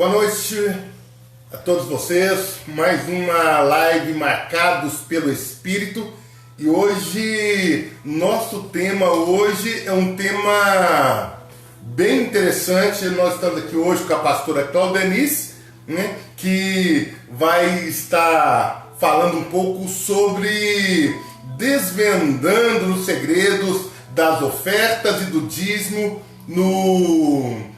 Boa noite a todos vocês, mais uma live Marcados pelo Espírito. E hoje, nosso tema é um tema bem interessante. Nós estamos aqui hoje com a pastora Claudenice, né, que vai estar falando um pouco sobre desvendando os segredos das ofertas e do dízimo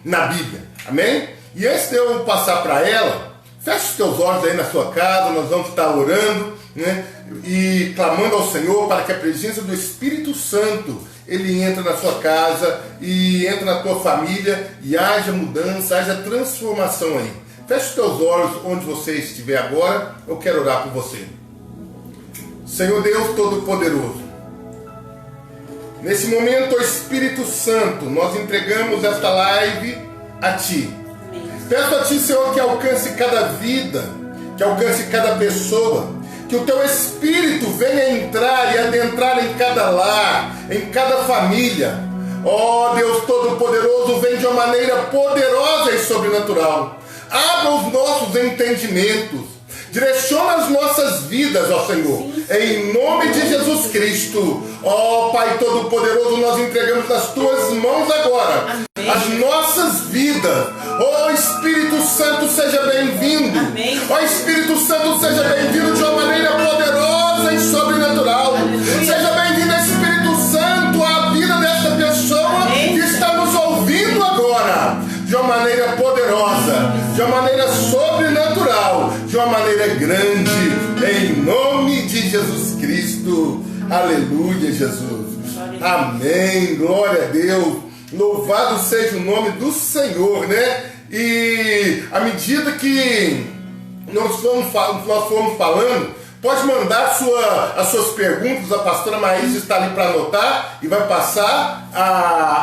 na Bíblia. Amém? E antes de eu passar para ela, feche os teus olhos aí na sua casa. Nós vamos estar orando, né, e clamando ao Senhor para que a presença do Espírito Santo ele entre na sua casa e entre na tua família e haja mudança, haja transformação aí. Feche os teus olhos onde você estiver agora. Eu quero orar por você. Senhor Deus Todo-Poderoso, nesse momento, ó Espírito Santo, nós entregamos esta live a Ti. Peço a Ti, Senhor, que alcance cada vida, que alcance cada pessoa, que o Teu Espírito venha entrar e adentrar em cada lar, em cada família. Ó Deus Todo-Poderoso, vem de uma maneira poderosa e sobrenatural. Abra os nossos entendimentos, direciona as nossas vidas, ó Senhor, em nome de Jesus Cristo. Ó Pai Todo-Poderoso, nós entregamos nas Tuas mãos agora, amém, as nossas vidas. Ó Espírito Santo, seja bem-vindo. Ó Espírito Santo, seja bem-vindo de uma maneira poderosa e sobrenatural. Aleluia. Seja bem-vindo, Espírito Santo, à vida desta pessoa, amém, que está nos ouvindo agora, de uma maneira poderosa, de uma maneira sobrenatural, de uma maneira grande, em nome de Jesus Cristo. Aleluia, Jesus. Amém, glória a Deus. Louvado seja o nome do Senhor, né? E à medida que nós formos falando, pode mandar as suas perguntas. A pastora Maísa está ali para anotar e vai passar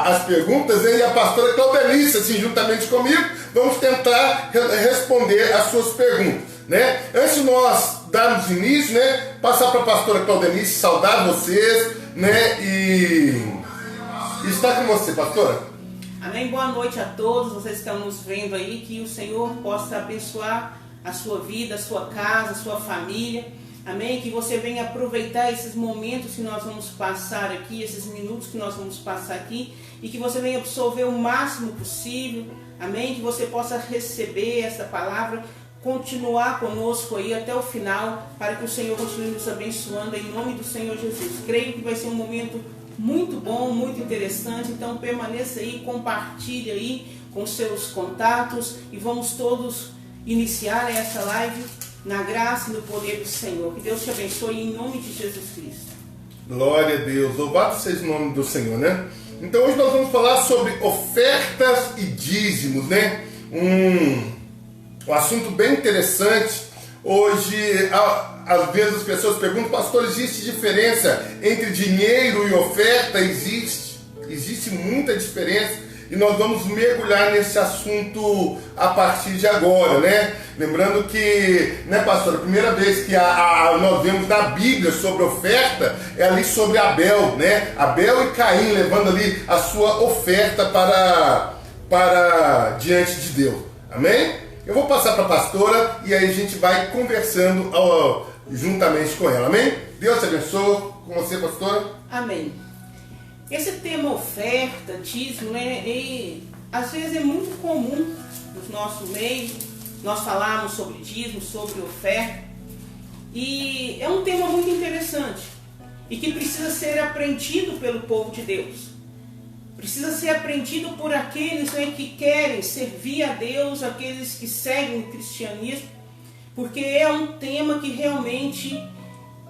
as perguntas, né? E a pastora Claudenice, assim, juntamente comigo, vamos tentar responder as suas perguntas, né? Antes de nós darmos início, né, passar para a pastora Claudenice, saudar vocês, né, e estar com você, pastora. Amém, boa noite a todos, vocês que estão nos vendo aí, que o Senhor possa abençoar a sua vida, a sua casa, a sua família. Amém? Que você venha aproveitar esses momentos que nós vamos passar aqui, esses minutos que nós vamos passar aqui, e que você venha absorver o máximo possível. Amém? Que você possa receber essa palavra, continuar conosco aí até o final, para que o Senhor continue nos abençoando em nome do Senhor Jesus. Creio que vai ser um momento muito bom, muito interessante. Então permaneça aí, compartilhe aí com seus contatos e vamos todos iniciar essa live na graça e no poder do Senhor. Que Deus te abençoe em nome de Jesus Cristo. Glória a Deus, louvado seja o nome do Senhor, né? Então hoje nós vamos falar sobre ofertas e dízimos, né? Um assunto bem interessante. Hoje, às vezes as pessoas perguntam: pastor, existe diferença entre dinheiro e oferta? Existe muita diferença. E nós vamos mergulhar nesse assunto a partir de agora, né? Lembrando que, né, pastor, a primeira vez que nós vemos na Bíblia sobre oferta é ali sobre Abel, né? Abel e Caim levando ali a sua oferta para diante de Deus. Amém? Eu vou passar para a pastora e aí a gente vai conversando juntamente com ela. Amém? Deus te abençoe. Com você, pastora. Amém. Esse tema oferta, dízimo, né, às vezes é muito comum no nosso meio nós falarmos sobre dízimo, sobre oferta, e é um tema muito interessante e que precisa ser aprendido pelo povo de Deus. Precisa ser aprendido por aqueles, né, que querem servir a Deus, aqueles que seguem o cristianismo, porque é um tema que realmente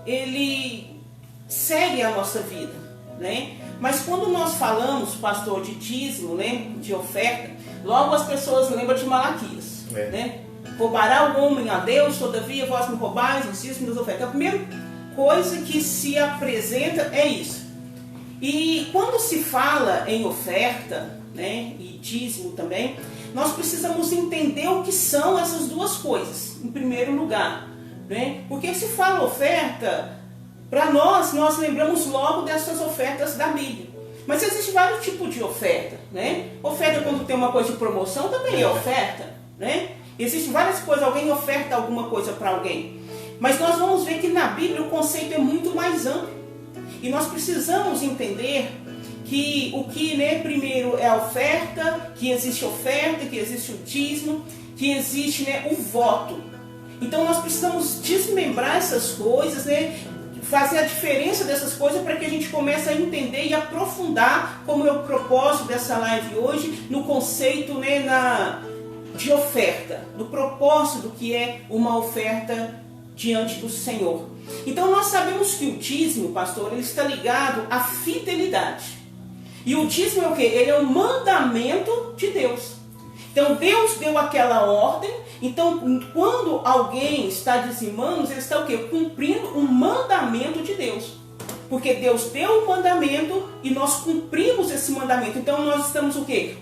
ele segue a nossa vida, né? Mas quando nós falamos, pastor, de dízimo, né, de oferta, logo as pessoas lembram de Malaquias, né? Roubará o homem a Deus, todavia vós me roubais os dízimos das ofertas. A primeira coisa que se apresenta é isso. E quando se fala em oferta, né, e dízimo também, nós precisamos entender o que são essas duas coisas, em primeiro lugar, né? Porque se fala oferta, para nós lembramos logo dessas ofertas da Bíblia. Mas existe vários tipos de oferta, né? Oferta quando tem uma coisa de promoção também é oferta, né? Existem várias coisas, alguém oferta alguma coisa para alguém. Mas nós vamos ver que na Bíblia o conceito é muito mais amplo. E nós precisamos entender que o que, né, primeiro é a oferta, que existe o dízimo, que existe, né, o voto. Então nós precisamos desmembrar essas coisas, né, fazer a diferença dessas coisas para que a gente comece a entender e aprofundar, como é o propósito dessa live hoje, no conceito, né, de oferta, do propósito do que é uma oferta diante do Senhor. Então nós sabemos que o dízimo, pastor, ele está ligado à fidelidade. E o dízimo é o quê? Ele é um mandamento de Deus. Então Deus deu aquela ordem. Então quando alguém está dizimando, ele está o quê? Cumprindo um mandamento de Deus. Porque Deus deu o mandamento e nós cumprimos esse mandamento. Então nós estamos o quê?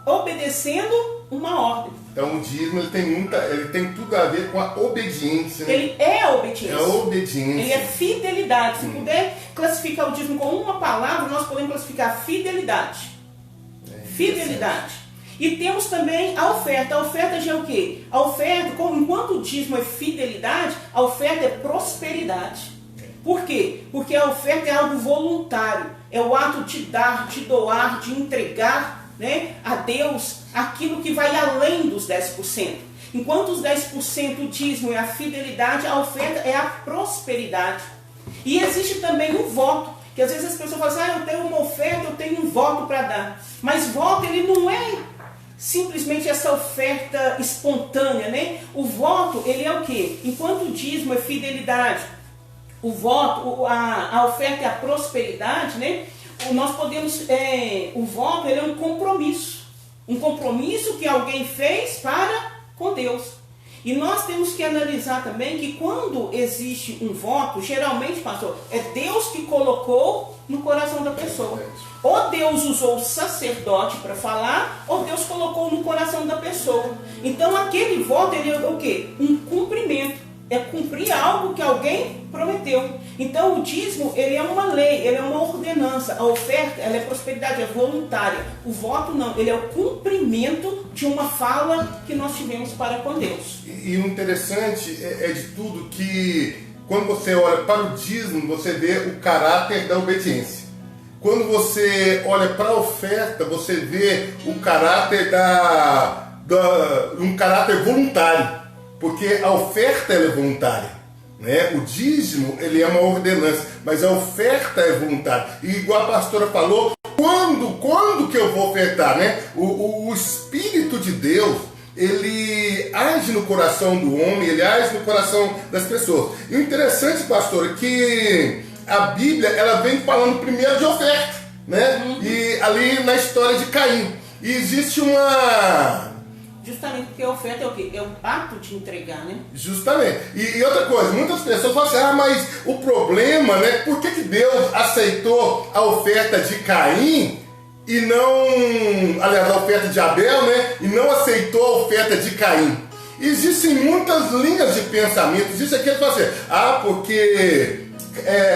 Obedecendo uma ordem. Então o dízimo ele tem tudo a ver com a obediência. Né? Ele é a obediência. É a obediência. Ele é fidelidade. Se puder classificar o dízimo com uma palavra, nós podemos classificar fidelidade. Fidelidade. E temos também a oferta. A oferta já é o quê? A oferta, enquanto o dízimo é fidelidade, a oferta é prosperidade. Por quê? Porque a oferta é algo voluntário. É o ato de dar, de doar, de entregar, né, a Deus aquilo que vai além dos 10%. Enquanto os 10% o dízimo é a fidelidade, a oferta é a prosperidade. E existe também o voto, que às vezes as pessoas falam assim, eu tenho uma oferta, eu tenho um voto para dar. Mas voto, ele não é simplesmente essa oferta espontânea, né? O voto, ele é o quê? Enquanto o dízimo é fidelidade, o voto, a oferta é a prosperidade, né? Nós podemos, o voto, ele é um compromisso que alguém fez para com Deus. E nós temos que analisar também que quando existe um voto, geralmente, pastor, é Deus que colocou no coração da pessoa. Ou Deus usou o sacerdote para falar, ou Deus colocou no coração da pessoa. Então aquele voto, ele é o quê? Um cumprimento. É cumprir algo que alguém prometeu. Então o dízimo, ele é uma lei, ele é uma ordenança. A oferta, ela é prosperidade, é voluntária. O voto não, ele é o cumprimento de uma fala que nós tivemos para com Deus. E o interessante é de tudo que quando você olha para o dízimo, você vê o caráter da obediência. Quando você olha para a oferta, você vê o caráter um caráter voluntário. Porque a oferta ela é voluntária, né? O dízimo ele é uma ordenança, mas a oferta é voluntária. E igual a pastora falou, quando que eu vou ofertar, né? O Espírito de Deus, ele age no coração do homem, ele age no coração das pessoas. E o interessante, pastora, é que a Bíblia ela vem falando primeiro de oferta, né? E ali na história de Caim. E existe uma... Justamente porque a oferta é o quê? É o ato de entregar, né? Justamente. E outra coisa, muitas pessoas falam assim, mas o problema, né? Por que Deus aceitou a oferta de Caim e não... Aliás, a oferta de Abel, né? E não aceitou a oferta de Caim? Existem muitas linhas de pensamento. Existe aquele que fala assim, porque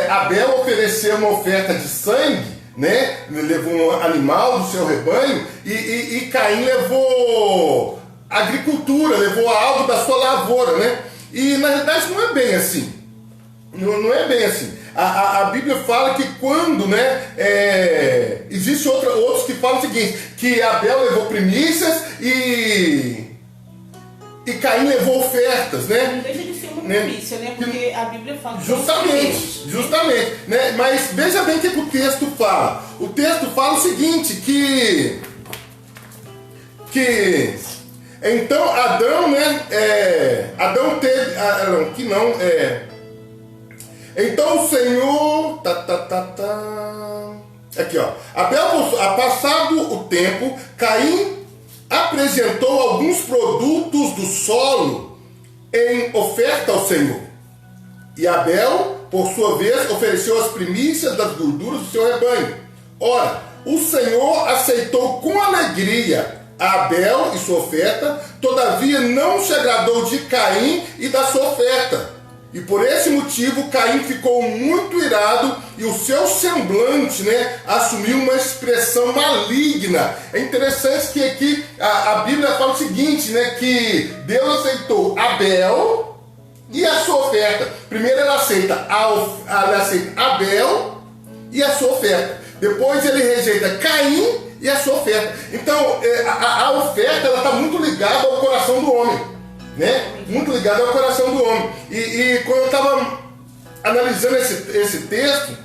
Abel ofereceu uma oferta de sangue, né? Levou um animal do seu rebanho e Caim levou agricultura, levou algo da sua lavoura, né? E na verdade não é bem assim. Não é bem assim. A Bíblia fala que quando, né? Existe outros que falam o seguinte, que Abel levou primícias e Caim levou ofertas, né? Não deixa de ser uma primícia, né? Porque a Bíblia fala... Justamente, né? Mas veja bem o que o texto fala. O texto fala o seguinte, que então Adão, né? Adão teve... Então o Senhor... Aqui, ó. Passado o tempo, Caim apresentou alguns produtos do solo em oferta ao Senhor. E Abel, por sua vez, ofereceu as primícias das gorduras do seu rebanho. Ora, o Senhor aceitou com alegria Abel e sua oferta, todavia não se agradou de Caim e da sua oferta. E por esse motivo Caim ficou muito irado e o seu semblante, né, assumiu uma expressão maligna. É interessante que aqui a Bíblia fala o seguinte, né, que Deus aceitou Abel e a sua oferta. Primeiro ele aceita Abel e a sua oferta. Depois ele rejeita Caim e a sua oferta. Então a oferta ela está muito ligada ao coração do homem. Né? Muito ligado ao coração do homem. E quando eu estava analisando esse texto,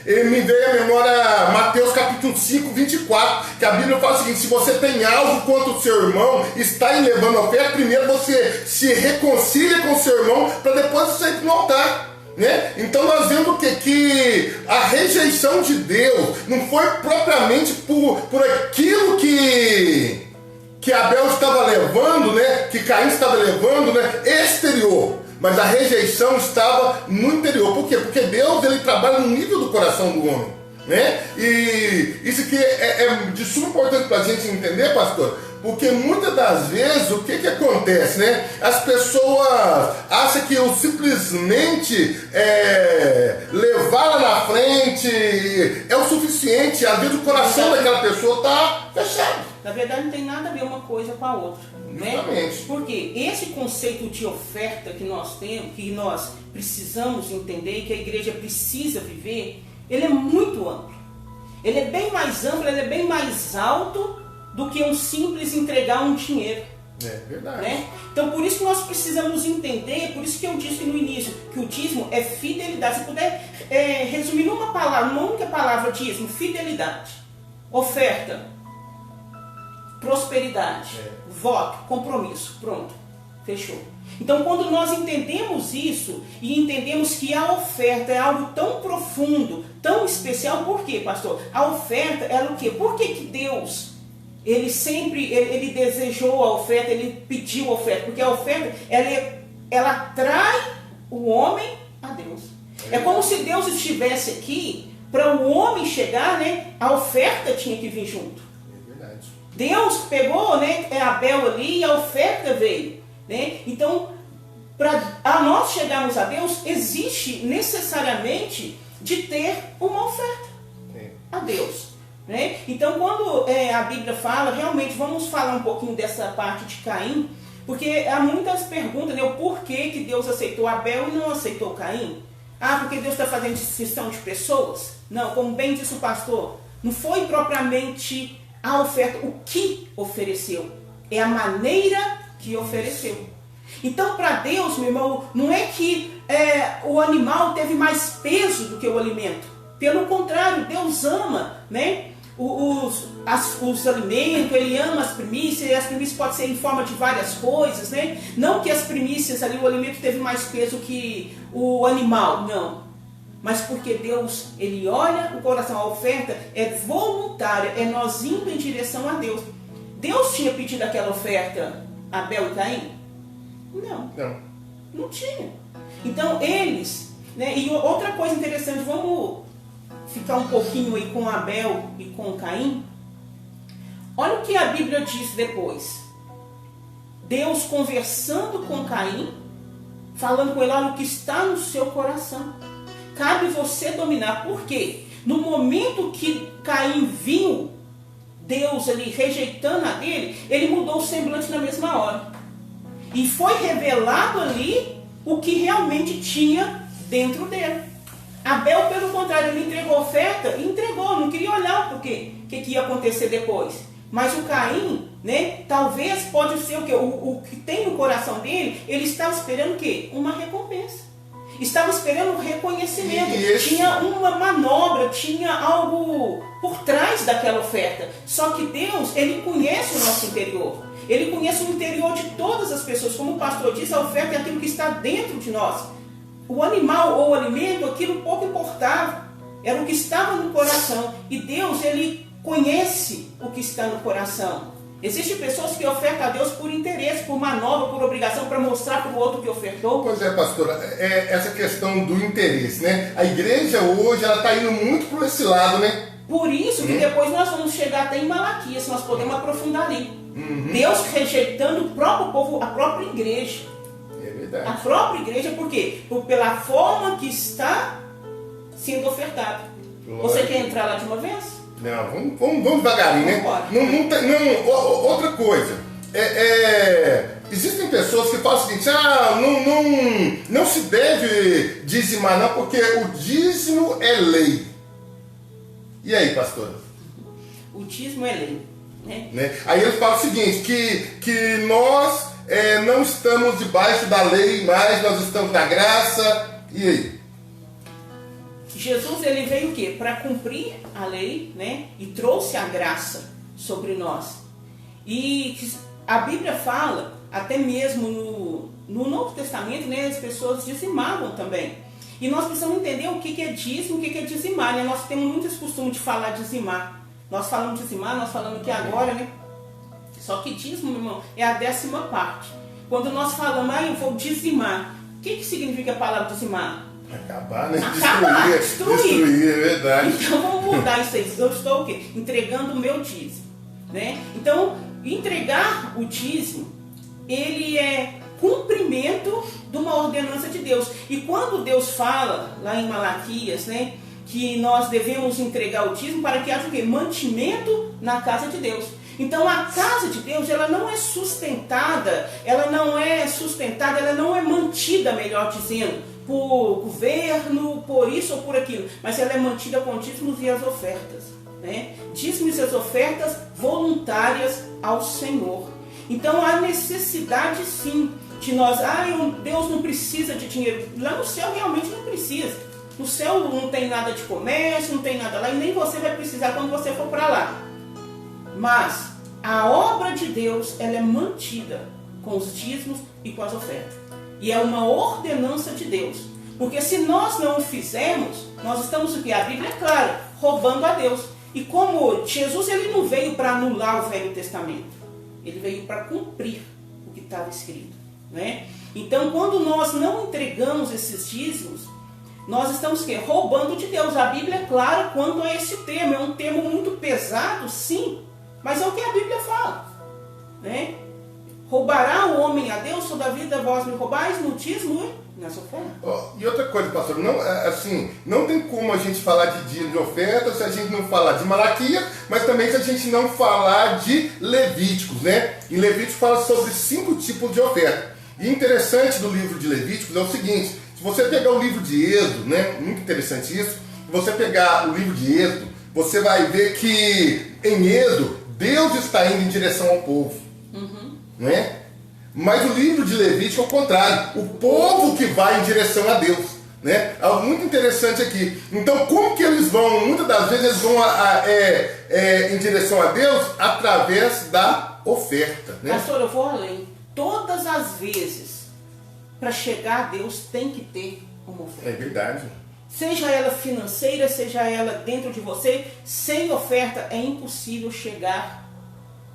ele me veio à memória Mateus capítulo 5, 24, que a Bíblia fala o seguinte: se você tem algo contra o seu irmão, está em levando a oferta, primeiro você se reconcilia com o seu irmão, para depois você ir no altar. Né? Então nós vemos o quê? Que a rejeição de Deus não foi propriamente por aquilo que Abel estava levando, né? Que Caim estava levando, né? Exterior. Mas a rejeição estava no interior. Por quê? Porque Deus ele trabalha no nível do coração do homem. Né? E isso aqui é de suma importância para a gente entender, pastor. Porque muitas das vezes o que acontece, né? As pessoas acham que eu simplesmente levar lá na frente é o suficiente. Às vezes o coração daquela pessoa está fechado. Na verdade não tem nada a ver uma coisa com a outra. Né? Porque esse conceito de oferta que nós temos, que nós precisamos entender, que a igreja precisa viver, ele é muito amplo. Ele é bem mais amplo, ele é bem mais alto do que um simples entregar um dinheiro. É verdade. Né? Então por isso que nós precisamos entender, por isso que eu disse no início, que o dízimo é fidelidade. Se puder resumir numa palavra, numa única palavra, dízimo: fidelidade, oferta, prosperidade, voto, compromisso. Pronto, fechou. Então quando nós entendemos isso e entendemos que a oferta é algo tão profundo, tão especial, por quê, pastor? A oferta era o quê? Por que Deus, ele sempre, ele desejou a oferta, ele pediu a oferta? Porque a oferta, ela atrai o homem a Deus. É como se Deus estivesse aqui, para o homem chegar, né, a oferta tinha que vir junto. Deus pegou, né, Abel ali e a oferta veio. Né? Então, para nós chegarmos a Deus, existe necessariamente de ter uma oferta a Deus. Né? Então, quando a Bíblia fala, realmente, vamos falar um pouquinho dessa parte de Caim, porque há muitas perguntas, né, o porquê que Deus aceitou Abel e não aceitou Caim. Ah, porque Deus está fazendo distinção de pessoas? Não, como bem disse o pastor, não foi propriamente a oferta, o que ofereceu, é a maneira que ofereceu. Então, para Deus, meu irmão, não é que o animal teve mais peso do que o alimento. Pelo contrário, Deus ama, né, os alimentos, Ele ama as primícias, e as primícias podem ser em forma de várias coisas, né? Não que as primícias ali, o alimento teve mais peso que o animal, não. Mas porque Deus, Ele olha o coração, a oferta é voluntária, é nós indo em direção a Deus. Deus tinha pedido aquela oferta a Abel e Caim? Não tinha. Então eles, né, e outra coisa interessante, vamos ficar um pouquinho aí com Abel e com Caim. Olha o que a Bíblia diz depois. Deus conversando com Caim, falando com ele: olha o que está no seu coração. Cabe você dominar. Por quê? No momento que Caim viu Deus ali rejeitando a dele, ele mudou o semblante na mesma hora. E foi revelado ali o que realmente tinha dentro dele. Abel, pelo contrário, ele entregou a oferta e entregou, não queria olhar o que ia acontecer depois. Mas o Caim, né, talvez pode ser o que? O que tem no coração dele, ele estava esperando o quê? Uma recompensa. Estava esperando um reconhecimento. Tinha uma manobra, tinha algo por trás daquela oferta. Só que Deus, Ele conhece o nosso interior. Ele conhece o interior de todas as pessoas. Como o pastor disse, a oferta é aquilo que está dentro de nós. O animal ou o alimento, aquilo pouco importava. Era o que estava no coração. E Deus, Ele conhece o que está no coração. Existem pessoas que ofertam a Deus por interesse, por manobra, por obrigação, para mostrar para o outro que ofertou. Pois é, pastora, essa questão do interesse, né? A igreja hoje, ela está indo muito por esse lado, né? Por isso que depois nós vamos chegar até em Malaquias, nós podemos aprofundar ali. Deus rejeitando o próprio povo, a própria igreja. É verdade. Verdade. A própria igreja, por quê? Pela forma que está sendo ofertado. Você quer entrar lá de uma vez? Não, vamos devagarinho, né? Outra coisa. Existem pessoas que falam o seguinte: não se deve dizimar, não, porque o dízimo é lei. E aí, pastora? O dízimo é lei. Né? Aí eles falam o seguinte: que nós não estamos debaixo da lei, mas nós estamos na graça. E aí? Jesus, ele veio o quê? Para cumprir a lei, né? E trouxe a graça sobre nós. E a Bíblia fala, até mesmo no Novo Testamento, né? As pessoas dizimavam também. E nós precisamos entender o que é dízimo, o que é dizimar, né? Nós temos muito esse costume de falar dizimar. Nós falamos dizimar, nós falamos aqui agora, né? Só que dízimo, meu irmão, é a 10ª parte. Quando nós falamos, eu vou dizimar. O que significa a palavra dizimar? Acabar, né? Destruir, é verdade. Então vamos mudar isso aí. Eu estou o quê? Entregando o meu dízimo, né? Então, entregar o dízimo, ele é cumprimento de uma ordenança de Deus. E quando Deus fala, lá em Malaquias, né, que nós devemos entregar o dízimo para que haja o quê? Mantimento na casa de Deus. Então a casa de Deus, ela não é sustentada, ela não é mantida, melhor dizendo, por governo, por isso ou por aquilo, mas ela é mantida com dízimos e as ofertas, né? Dízimos e as ofertas voluntárias ao Senhor. Então há necessidade sim de nós, Deus não precisa de dinheiro. Lá no céu realmente não precisa. No céu não tem nada de comércio, não tem nada lá, e nem você vai precisar quando você for para lá. Mas a obra de Deus, ela é mantida com os dízimos e com as ofertas. E é uma ordenança de Deus. Porque se nós não o fizermos, nós estamos, o que? A Bíblia é clara, roubando a Deus. E como Jesus, ele não veio para anular o Velho Testamento. Ele veio para cumprir o que estava escrito, né? Então, quando nós não entregamos esses dízimos, nós estamos o quê? Roubando de Deus. A Bíblia é clara quanto a esse termo. É um termo muito pesado, sim, mas é o que a Bíblia fala, né? Roubará o homem a Deus, todavia vós me roubais no dízimo e nas ofertas. E outra coisa, pastor, não tem como a gente falar de dízimo de ofertas se a gente não falar de Malaquias, mas também se a gente não falar de Levíticos, né? Em Levíticos fala sobre 5 tipos de oferta. E interessante do livro de Levíticos é o seguinte: se você pegar o livro de Êxodo, né? Muito interessante isso. Se você pegar o livro de Êxodo, você vai ver que em Êxodo Deus está indo em direção ao povo. Né? Mas o livro de Levítico é o contrário, o povo que vai em direção a Deus, né? Algo muito interessante aqui. Então, como que eles vão? Muitas das vezes eles vão em direção a Deus através da oferta, né? Pastor, eu vou além. Todas as vezes, para chegar a Deus, tem que ter uma oferta. É verdade. Seja ela financeira, seja ela dentro de você, sem oferta é impossível chegar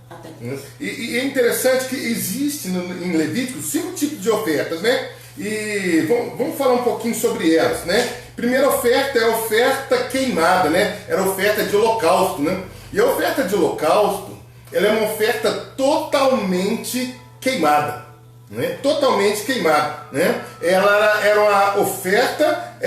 até Deus. E é interessante que existe em Levítico 5 tipos de ofertas, né? E vamos falar um pouquinho sobre elas, né? Primeira oferta é a oferta queimada, né? Era a oferta de holocausto, né? E a oferta de holocausto, ela é uma oferta totalmente queimada, né? Totalmente queimada, né? Ela era uma oferta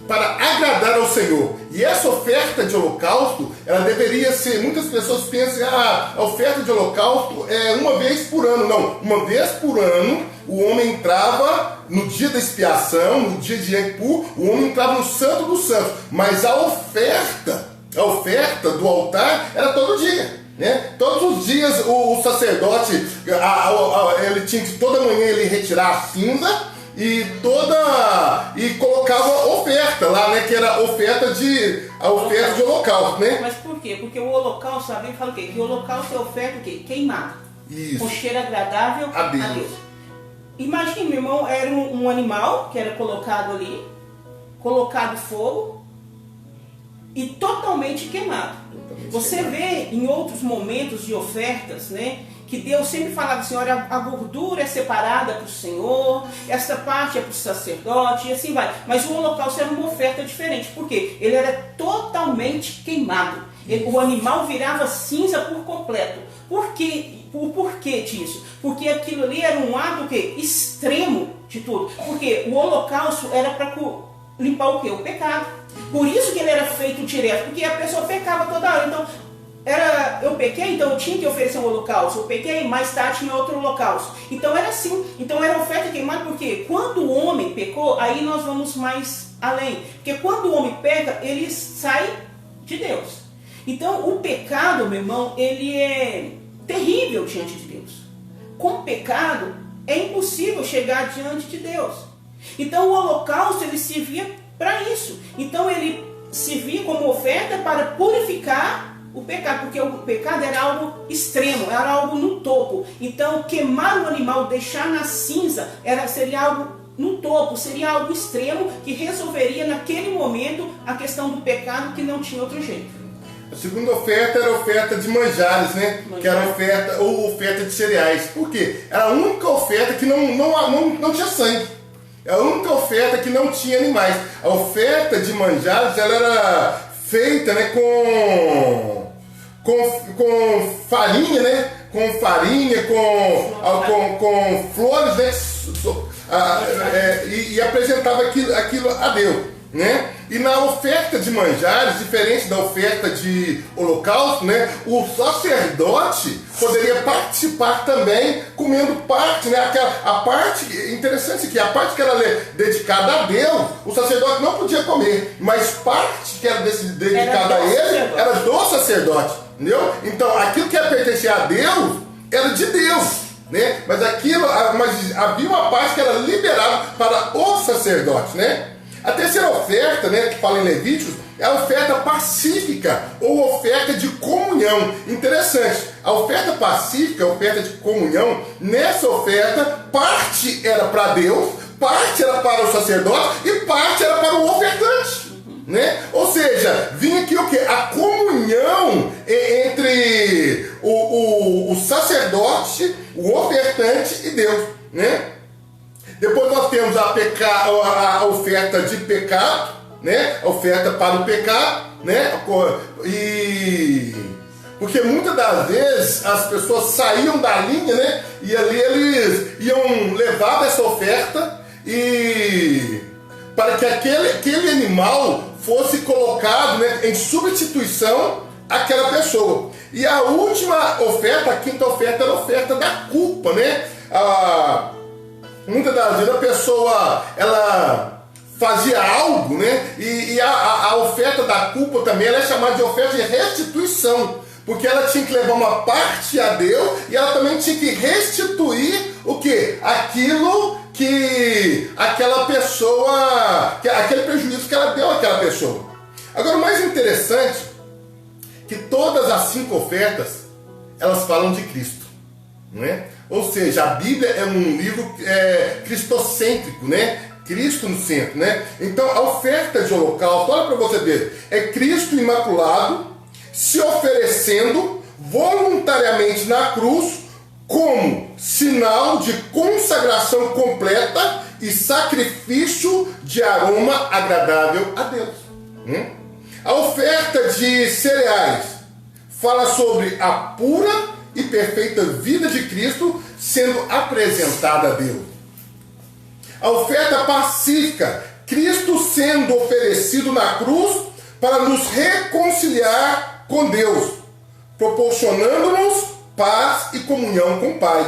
para agradar ao Senhor. E essa oferta de holocausto, ela deveria ser, muitas pessoas pensam, a oferta de holocausto é uma vez por ano. Não, uma vez por ano, o homem entrava no dia da expiação, no dia de Yom Kippur, o homem entrava no Santo dos Santos. Mas a oferta do altar era todo dia, né? Todos os dias o sacerdote, ele tinha que toda manhã ele retirar a cinza e colocava oferta lá, né? Que era a oferta de holocausto, né? Mas por quê? Porque o holocausto, a Bíblia fala o quê? Que o holocausto é oferta o quê? Queimada. Isso. Com cheiro agradável a Deus. Imagine, meu irmão, era um animal que era colocado ali, colocado fogo e totalmente queimado. Você vê em outros momentos de ofertas, né, que Deus sempre falava assim, olha, a gordura é separada para o Senhor, essa parte é para o sacerdote, e assim vai. Mas o holocausto era uma oferta diferente, porque ele era totalmente queimado. O animal virava cinza por completo. Por quê? O porquê disso? Porque aquilo ali era um ato o quê? Extremo de tudo. Porque o holocausto era para limpar o quê? O pecado. Por isso que ele era feito direto, porque a pessoa pecava toda hora. Então, eu pequei, então eu tinha que oferecer um holocausto. Eu pequei, mais tarde tinha outro holocausto. Então era assim. Então era oferta queimada, porque quando o homem pecou, aí nós vamos mais além. Porque quando o homem peca, ele sai de Deus. Então o pecado, meu irmão, ele é terrível diante de Deus. Com pecado, é impossível chegar diante de Deus. Então o holocausto, ele servia para isso. Então ele servia como oferta para purificar o pecado, porque o pecado era algo extremo, era algo no topo. Então queimar o animal, deixar na cinza, seria algo no topo, seria algo extremo que resolveria naquele momento a questão do pecado, que não tinha outro jeito. A segunda oferta era a oferta de manjares, né? Que era oferta ou oferta de cereais. Por quê? Era a única oferta que não tinha sangue. É a única oferta que não tinha animais. A oferta de manjares, ela era feita, né, com farinha, né? Com farinha, com flores, né? E apresentava aquilo a Deus, né? E na oferta de manjares, diferente da oferta de holocausto, né, o sacerdote poderia participar também, comendo parte, né, a parte, interessante aqui, a parte que era dedicada a Deus, o sacerdote não podia comer, mas parte que era dedicada a ele, era do sacerdote, entendeu? Então, aquilo que ia pertencer a Deus, era de Deus, né? Mas havia uma parte que era liberada para o sacerdote, né? A terceira oferta, né, que fala em Levíticos, é a oferta pacífica ou oferta de comunhão. Interessante, a oferta pacífica, a oferta de comunhão, nessa oferta, parte era para Deus, parte era para o sacerdote e parte era para o ofertante. Né? Ou seja, vinha aqui o quê? A comunhão entre o sacerdote, o ofertante e Deus, né? Depois nós temos a oferta de pecado, né? A oferta para o pecado, né? Porque muitas das vezes as pessoas saíam da linha, né? E ali eles iam levar essa oferta para que aquele animal fosse colocado, né, em substituição àquela pessoa. E a última oferta, a quinta oferta, era a oferta da culpa, né? Muitas das vezes a pessoa, ela fazia algo, né? E a oferta da culpa também, ela é chamada de oferta de restituição, porque ela tinha que levar uma parte a Deus e ela também tinha que restituir o quê? Aquilo que aquela pessoa, aquele prejuízo que ela deu àquela pessoa. Agora, o mais interessante é que todas as 5 ofertas, elas falam de Cristo, não é? Ou seja, a Bíblia é um livro cristocêntrico, né? Cristo no centro, né? Então, a oferta de holocausto, olha para você ver, é Cristo imaculado se oferecendo voluntariamente na cruz como sinal de consagração completa e sacrifício de aroma agradável a Deus. A oferta de cereais fala sobre a pura e perfeita vida de Cristo sendo apresentada a Deus. A oferta pacífica, Cristo sendo oferecido na cruz para nos reconciliar com Deus, proporcionando-nos paz e comunhão com o Pai.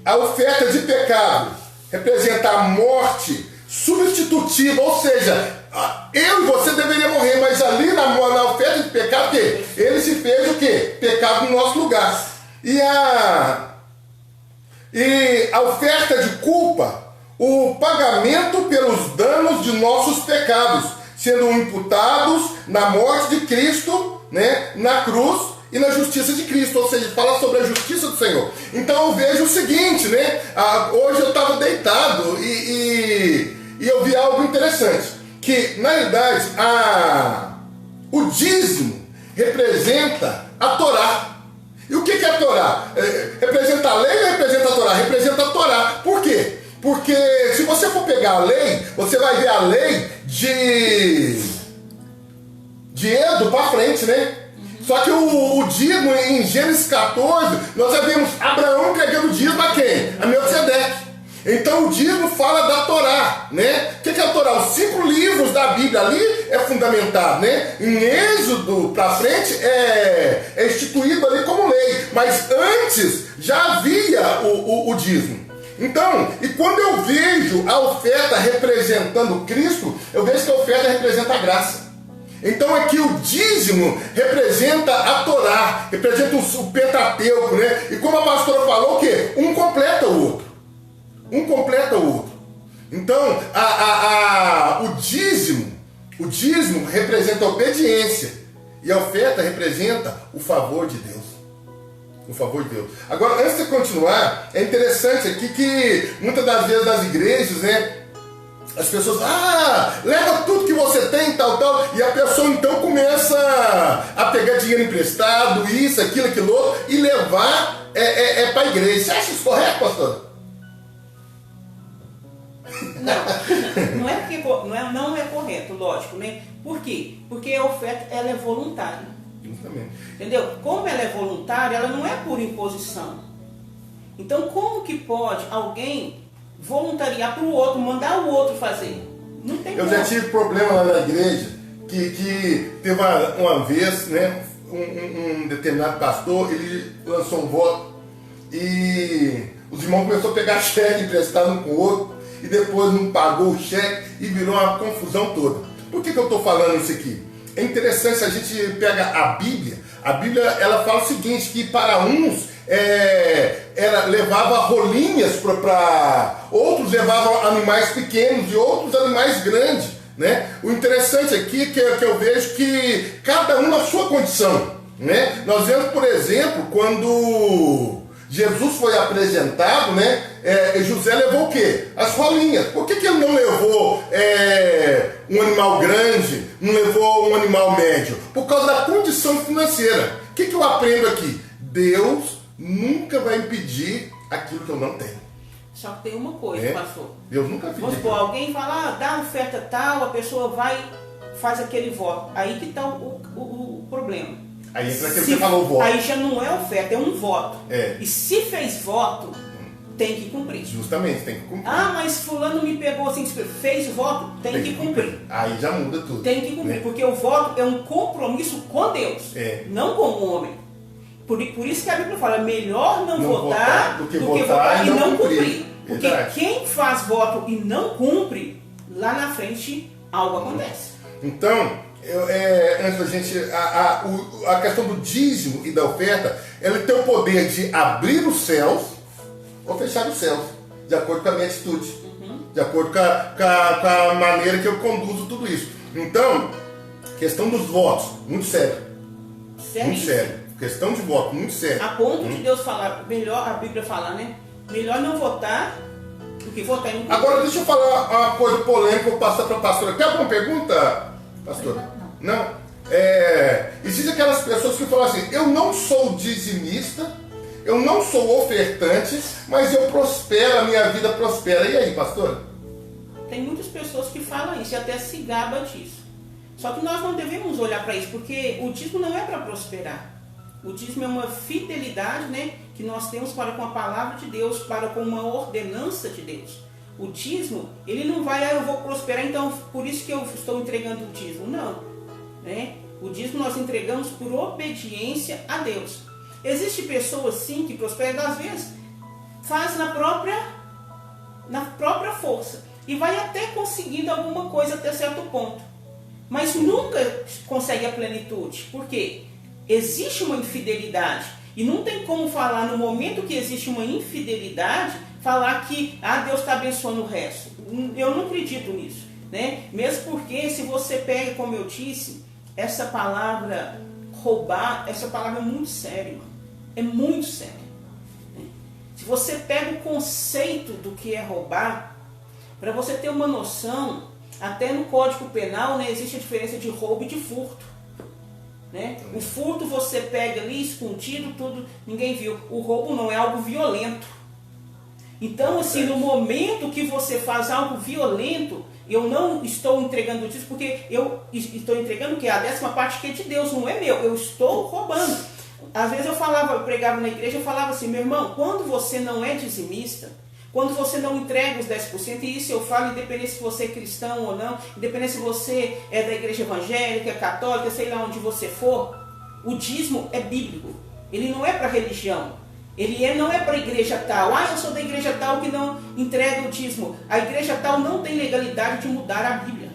A oferta de pecado representa a morte substitutiva, ou seja, eu e você deveria morrer, mas ali na oferta de pecado, que ele se fez o quê? Pecado no nosso lugar. E a oferta de culpa, o pagamento pelos danos de nossos pecados, sendo imputados na morte de Cristo, né, na cruz e na justiça de Cristo, ou seja, fala sobre a justiça do Senhor. Então eu vejo o seguinte, né, hoje eu estava deitado e eu vi algo interessante, que na realidade o dízimo representa a Torá. E o que é a a Torá? Representa a lei ou representa a Torá? Representa a Torá. Por quê? Porque se você for pegar a lei, você vai ver a lei de Êxodo para frente, né? Só que o dízimo em Gênesis 14, nós já vemos Abraão entregando o dízimo a quem? A Melquisedeque. Então o dízimo fala da Torá, né? O que é a Torá? Os 5 livros da Bíblia ali é fundamentado, né? Em Êxodo para frente é instituído ali como lei, mas antes já havia o dízimo. Então, e quando eu vejo a oferta representando Cristo, eu vejo que a oferta representa a graça. Então aqui o dízimo representa a Torá, representa o Pentateuco, né? E como a pastora falou, o quê? Um completa o outro. Um completa o outro. Então, o dízimo representa a obediência. E a oferta representa o favor de Deus. O favor de Deus. Agora, antes de continuar, é interessante aqui que muitas das vezes nas igrejas, né? As pessoas, leva tudo que você tem, tal, e a pessoa então começa a pegar dinheiro emprestado, isso, aquilo outro, e levar para a igreja. Você acha isso correto, pastor? Não é correto, lógico, né? Por quê? Porque a oferta ela é voluntária. Justamente. Entendeu? Como ela é voluntária, ela não é por imposição. Então, como que pode alguém voluntariar para o outro, mandar o outro fazer? Não tem Eu já tive problema lá na igreja, que teve uma vez, né, um determinado pastor, ele lançou um voto e os irmãos começaram a pegar cheque emprestado um com o outro e depois não pagou o cheque e virou uma confusão toda. Por que eu estou falando isso aqui? É interessante, se a gente pega a Bíblia ela fala o seguinte, que para uns levava rolinhas para outros levavam animais pequenos e outros animais grandes, né? O interessante aqui é que eu vejo que cada um na sua condição, né? Nós vemos, por exemplo, quando Jesus foi apresentado, né? José levou o quê? As rolinhas. Por que ele não levou um animal grande, não levou um animal médio? Por causa da condição financeira. O que eu aprendo aqui? Deus nunca vai impedir aquilo que eu não tenho. Só que tem uma coisa, pastor. Deus nunca pediu. Vamos supor, alguém fala, dá oferta tal, a pessoa vai, faz aquele voto. Aí que está o problema. Aí entra aquilo que você falou, o voto. Aí já não é oferta, é um voto. E se fez voto, tem que cumprir. Justamente, tem que cumprir. Mas fulano me pegou assim, fez o voto, tem que cumprir. Aí já muda tudo. Tem que cumprir, né? Porque o voto é um compromisso com Deus, não com o homem. Por isso que a Bíblia fala, melhor não votar do que votar e não cumprir. Porque quem faz voto e não cumpre, lá na frente algo acontece. Então, antes da gente, a questão do dízimo e da oferta, ela tem o poder de abrir os céus ou fechar os céus, de acordo com a minha atitude, de acordo com a maneira que eu conduzo tudo isso. Então, questão dos votos, muito sério. Muito sério. Questão de voto, muito sério. A ponto de Deus falar, melhor, a Bíblia fala, né? Melhor não votar do que votar em... Agora deixa eu falar uma coisa polêmica, eu vou passar para a pastora. Tem alguma pergunta, pastora? Não? Existem aquelas pessoas que falam assim, eu não sou dizimista, eu não sou ofertante, mas eu prospero, a minha vida prospera. E aí, pastora? Tem muitas pessoas que falam isso e até se gabam disso. Só que nós não devemos olhar para isso, porque o dízimo não é para prosperar. O dízimo é uma fidelidade, né, que nós temos para com a palavra de Deus, para com uma ordenança de Deus. O dízimo, ele não vai, eu vou prosperar, então por isso que eu estou entregando o dízimo. Não. Né? O dízimo nós entregamos por obediência a Deus. Existem pessoas, sim, que prosperam, às vezes, faz na própria força. E vai até conseguindo alguma coisa até certo ponto. Mas nunca consegue a plenitude. Por quê? Existe uma infidelidade. E não tem como falar, no momento que existe uma infidelidade, falar que Deus está abençoando o resto. Eu não acredito nisso. Né? Mesmo porque, se você pega, como eu disse, essa palavra roubar, essa palavra é muito séria, mano. É muito séria. Né? Se você pega o conceito do que é roubar, para você ter uma noção, até no Código Penal, né, existe a diferença de roubo e de furto. Né? O furto você pega ali, escondido, tudo, ninguém viu. O roubo não é algo violento. Então, assim, no momento que você faz algo violento, eu não estou entregando isso, porque eu estou entregando o que? A 10ª parte que é de Deus, não é meu. Eu estou roubando. Às vezes eu pregava na igreja, eu falava assim, meu irmão, quando você não é dizimista, quando você não entrega os 10%, e isso eu falo independente se você é cristão ou não, independente se você é da igreja evangélica, católica, sei lá onde você for, o dízimo é bíblico. Ele não é para religião. Ele não é para a igreja tal. Eu sou da igreja tal que não entrega o dízimo. A igreja tal não tem legalidade de mudar a Bíblia.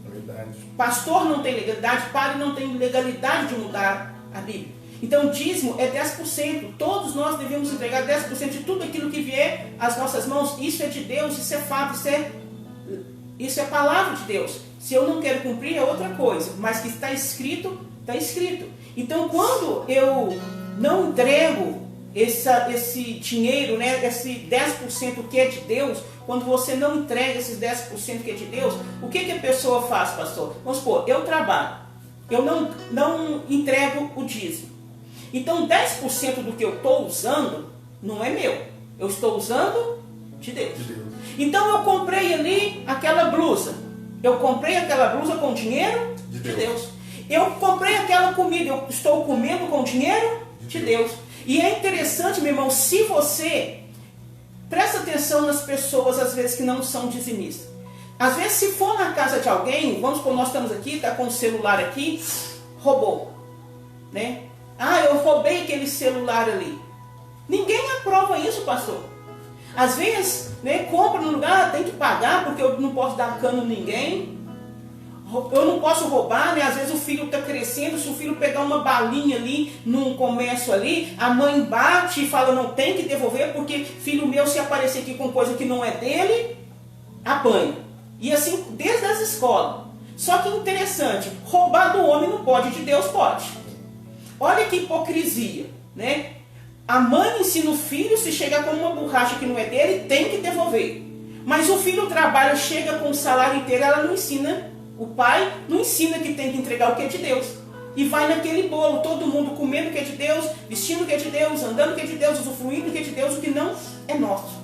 É verdade. Pastor não tem legalidade, padre não tem legalidade de mudar a Bíblia. Então, dízimo é 10%. Todos nós devemos entregar 10% de tudo aquilo que vier às nossas mãos. Isso é de Deus, isso é fato, isso é palavra de Deus. Se eu não quero cumprir, é outra coisa. Mas que está escrito, está escrito. Então, quando eu não entrego esse dinheiro, né, esse 10% que é de Deus, quando você não entrega esses 10% que é de Deus, o que a pessoa faz, pastor? Vamos supor, eu trabalho, eu não entrego o dízimo. Então 10% do que eu estou usando não é meu, eu estou usando de Deus. Então eu comprei ali aquela blusa, eu comprei aquela blusa com dinheiro de Deus. Eu comprei aquela comida, eu estou comendo com dinheiro de Deus. E é interessante, meu irmão, se você presta atenção nas pessoas, às vezes, que não são dizimistas. Às vezes, se for na casa de alguém, vamos supor, nós estamos aqui, está com o celular aqui, roubou. Né? Eu roubei aquele celular ali. Ninguém aprova isso, pastor. Às vezes, né, compra no lugar, tem que pagar, porque eu não posso dar cano a ninguém. Eu não posso roubar, né? Às vezes o filho está crescendo, se o filho pegar uma balinha ali num comércio ali, a mãe bate e fala, não, tem que devolver, porque filho meu, se aparecer aqui com coisa que não é dele, apanha. E assim, desde as escolas. Só que interessante, roubar do homem não pode, de Deus pode. Olha que hipocrisia, né? A mãe ensina o filho, se chegar com uma borracha que não é dele, tem que devolver. Mas o filho trabalha, chega com o salário inteiro, ela não ensina. O pai não ensina que tem que entregar o que é de Deus. E vai naquele bolo, todo mundo comendo o que é de Deus, vestindo o que é de Deus, andando o que é de Deus, usufruindo o que é de Deus, o que não é nosso.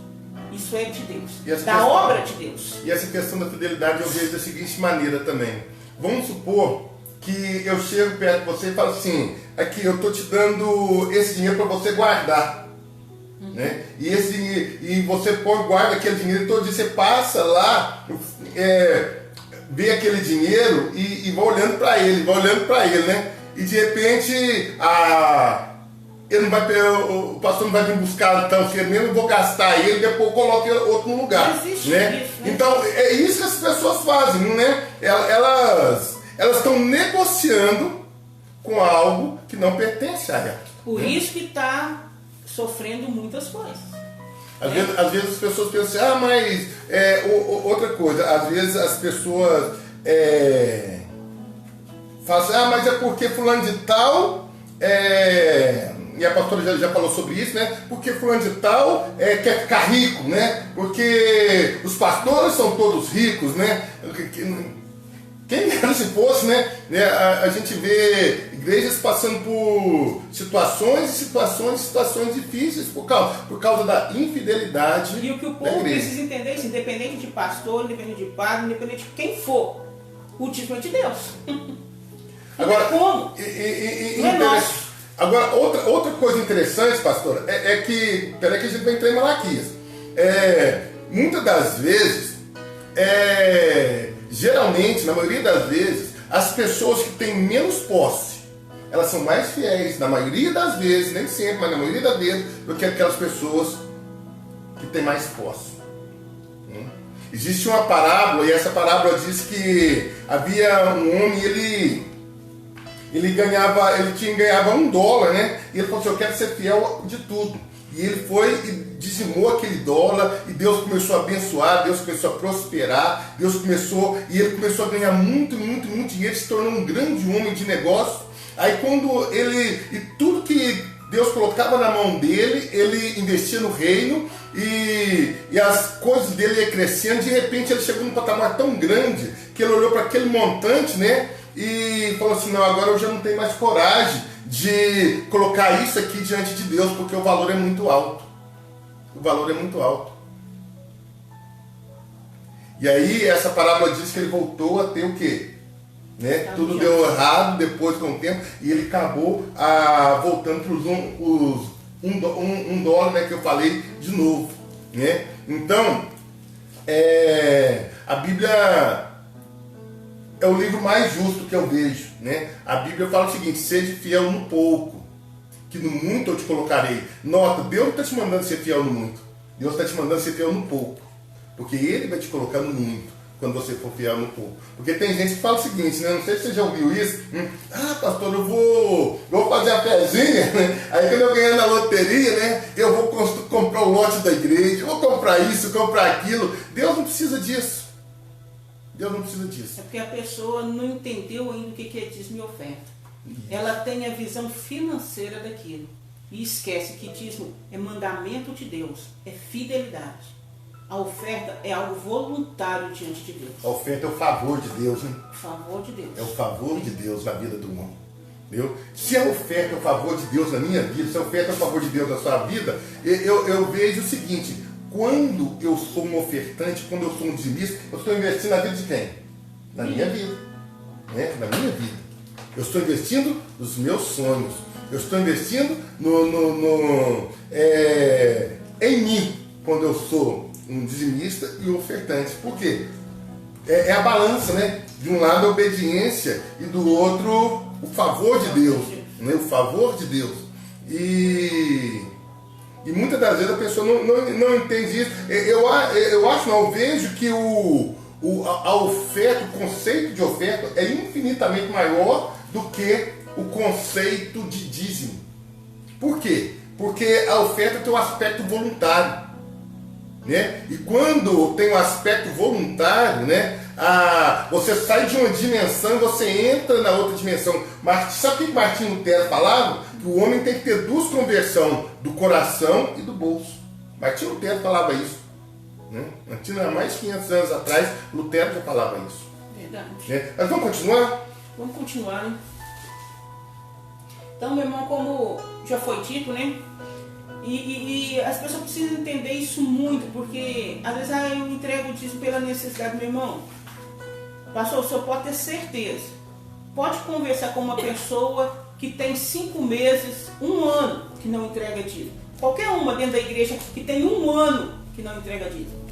Isso é de Deus, da obra de Deus. E essa questão da fidelidade eu vejo da seguinte maneira também. Vamos supor que eu chego perto de você e falo assim, aqui eu estou te dando esse dinheiro para você guardar. Né? E você guarda aquele dinheiro todo dia, você passa lá, vê aquele dinheiro e vai olhando para ele, né? E de repente o pastor não vai vir buscar tão cedo mesmo, eu vou gastar ele, depois eu coloco outro no lugar. Não existe né? Isso, né? Então é isso que as pessoas fazem, né? Elas estão negociando com algo que não pertence a ela. Por isso que está sofrendo muitas coisas. Às vezes as pessoas pensam assim, mas outra coisa, às vezes as pessoas falam assim, mas é porque fulano de tal, e a pastora já falou sobre isso, né? Porque fulano de tal quer ficar rico, né? Porque os pastores são todos ricos, né? Quem dera se fosse, né? A gente vê igrejas passando por situações difíceis por causa da infidelidade. E o que o povo precisa entender é isso, independente de pastor, independente de padre, independente de quem for, o dízimo é de Deus. Agora, como? Não é nosso. Agora, outra coisa interessante, pastora, é que, peraí que a gente vai entrar em Malaquias. Muitas das vezes, geralmente, na maioria das vezes, as pessoas que têm menos posse, elas são mais fiéis, na maioria das vezes, nem sempre, mas na maioria das vezes, do que aquelas pessoas que têm mais posse. Existe uma parábola, e essa parábola diz que havia um homem, ele ganhava $1, né? E ele falou assim, eu quero ser fiel de tudo. E ele foi e dizimou aquele dólar, e Deus começou a abençoar, Deus começou a prosperar, e ele começou a ganhar muito, muito, muito dinheiro, se tornou um grande homem de negócio. Aí quando e tudo que Deus colocava na mão dele, ele investia no reino, e as coisas dele iam crescendo. De repente ele chegou num patamar tão grande, que ele olhou para aquele montante, né? e falou assim, não, agora eu já não tenho mais coragem de colocar isso aqui diante de Deus, porque o valor é muito alto. O valor é muito alto. E aí essa parábola diz que ele voltou a ter o quê? Né? Tudo deu errado depois com o tempo, e ele acabou voltando para os $1, né, que eu falei de novo. Né? Então, a Bíblia é o livro mais justo que eu vejo. Né? A Bíblia fala o seguinte, sede fiel no pouco, que no muito eu te colocarei. Nota, Deus não está te mandando ser fiel no muito, Deus está te mandando ser fiel no pouco, porque Ele vai te colocar no muito, quando você for fiel no pouco. Porque tem gente que fala o seguinte, né? Não sei se você já ouviu isso, pastor, eu vou fazer a pezinha, né? Aí quando eu ganhar na loteria, né, eu vou comprar o lote da igreja, eu vou comprar isso, comprar aquilo. Deus não precisa disso. Deus não precisa disso. É porque a pessoa não entendeu ainda o que é dízimo e oferta. Ela tem a visão financeira daquilo. E esquece que dízimo é mandamento de Deus, é fidelidade. A oferta é algo voluntário diante de Deus. A oferta é o favor de Deus, né? O favor de Deus. É o favor de Deus na vida do homem. Entendeu? Se a oferta é o favor de Deus na minha vida, se a oferta é o favor de Deus na sua vida, eu vejo o seguinte, quando eu sou um ofertante, quando eu sou um dizimista, eu estou investindo na vida de quem? Na minha vida. Né? Na minha vida. Eu estou investindo nos meus sonhos. Eu estou investindo em mim, quando eu sou um dizimista e um ofertante. Por quê? É a balança, né? De um lado a obediência e do outro o favor de Deus. Né? O favor de Deus. E muitas das vezes a pessoa não entende isso. Eu vejo que a oferta, o conceito de oferta é infinitamente maior do que o conceito de dízimo. Por quê? Porque a oferta tem um aspecto voluntário. Né? E quando tem um aspecto voluntário, né, você sai de uma dimensão e você entra na outra dimensão. Sabe o que Martinho Lutero falava? Que o homem tem que ter duas conversões, do coração e do bolso. Martinho Lutero falava isso. Né? Há mais de 500 anos atrás, Lutero já falava isso. Verdade. Né? Mas vamos continuar? Vamos continuar, né? Então, meu irmão, como já foi dito, né? E as pessoas precisam entender isso muito, porque às vezes eu entrego isso pela necessidade, meu irmão. Pastor, o senhor pode ter certeza. Pode conversar com uma pessoa que tem 5 meses, 1 ano que não entrega dízimo. Qualquer uma dentro da igreja que tem 1 ano que não entrega dízimo.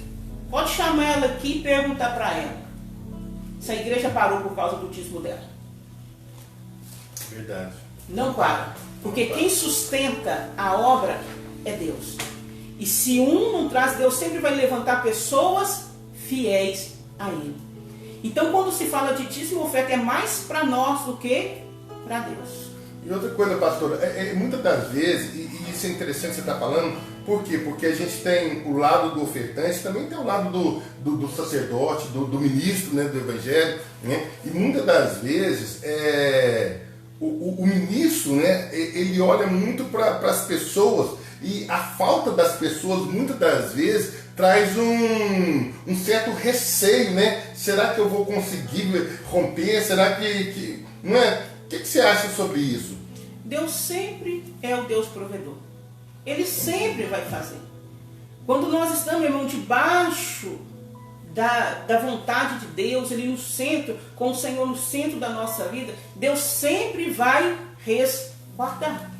Pode chamar ela aqui e perguntar para ela se a igreja parou por causa do dízimo dela. Verdade. Não para. Porque quem sustenta a obra é Deus. E se um não traz, Deus sempre vai levantar pessoas fiéis a Ele. Então, quando se fala de dízimo e oferta, é mais para nós do que para Deus. E outra coisa, pastor, muitas das vezes, e isso é interessante você estar falando, por quê? Porque a gente tem o lado do ofertante, também tem o lado do sacerdote, do ministro, né, do evangelho, né? E muitas das vezes, o ministro, né, ele olha muito para as pessoas, e a falta das pessoas, muitas das vezes, traz um certo receio, né? Será que eu vou conseguir romper? Será que não é? O que você acha sobre isso? Deus sempre é o Deus provedor. Ele sempre vai fazer. Quando nós estamos, irmão, debaixo da vontade de Deus, Ele no centro, com o Senhor no centro da nossa vida, Deus sempre vai resguardar.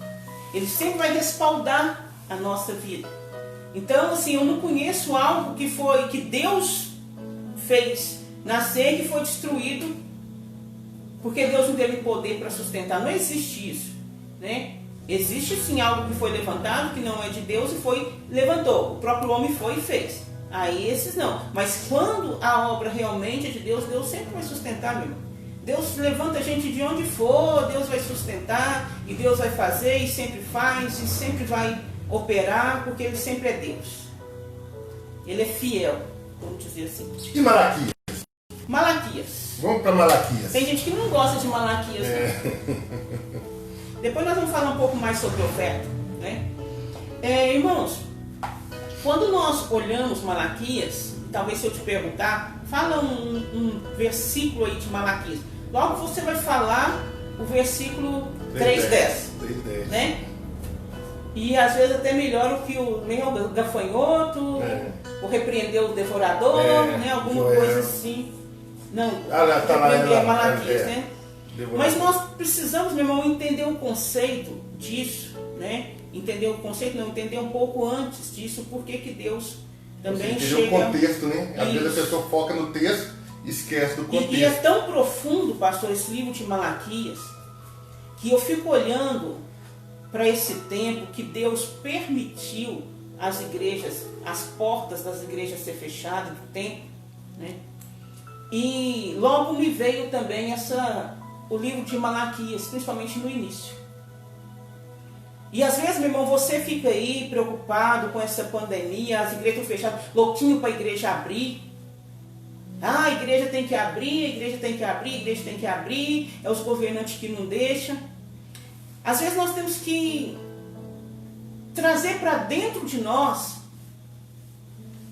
Ele sempre vai respaldar a nossa vida. Então, assim, eu não conheço algo que Deus fez nascer que foi destruído porque Deus não teve poder para sustentar. Não existe isso, né? Existe sim algo que foi levantado, que não é de Deus, e levantou. O próprio homem foi e fez. Aí esses não. Mas quando a obra realmente é de Deus, Deus sempre vai sustentar, meu irmão. Deus levanta a gente de onde for, Deus vai sustentar, e Deus vai fazer, e sempre faz, e sempre vai operar, porque Ele sempre é Deus. Ele é fiel, vamos dizer assim. E Malaquias? Malaquias. Vamos para Malaquias. Tem gente que não gosta de Malaquias, né? Depois nós vamos falar um pouco mais sobre oferta, né? Irmãos, quando nós olhamos Malaquias, talvez se eu te perguntar, fala um versículo aí de Malaquias. logo você vai falar o versículo 3:10, né? E às vezes até melhor o que o gafanhoto, ou repreender o devorador, né? Alguma coisa assim. Não, repreender Malaquias, né? Mas nós precisamos, meu irmão, entender o conceito disso, né? Entender o conceito, não, entender um pouco antes disso, porque que Deus também chega... Entender o contexto, né? Às vezes a pessoa foca no texto e esquece do contexto. E é tão profundo, pastor, esse livro de Malaquias, que eu fico olhando para esse tempo que Deus permitiu as igrejas, as portas das igrejas ser fechadas do templo, né? E logo me veio também o livro de Malaquias, principalmente no início. E às vezes, meu irmão, você fica aí preocupado com essa pandemia, as igrejas estão fechadas, louquinho para a igreja abrir. Ah, a igreja tem que abrir, a igreja tem que abrir, a igreja tem que abrir, é os governantes que não deixam. Às vezes nós temos que trazer para dentro de nós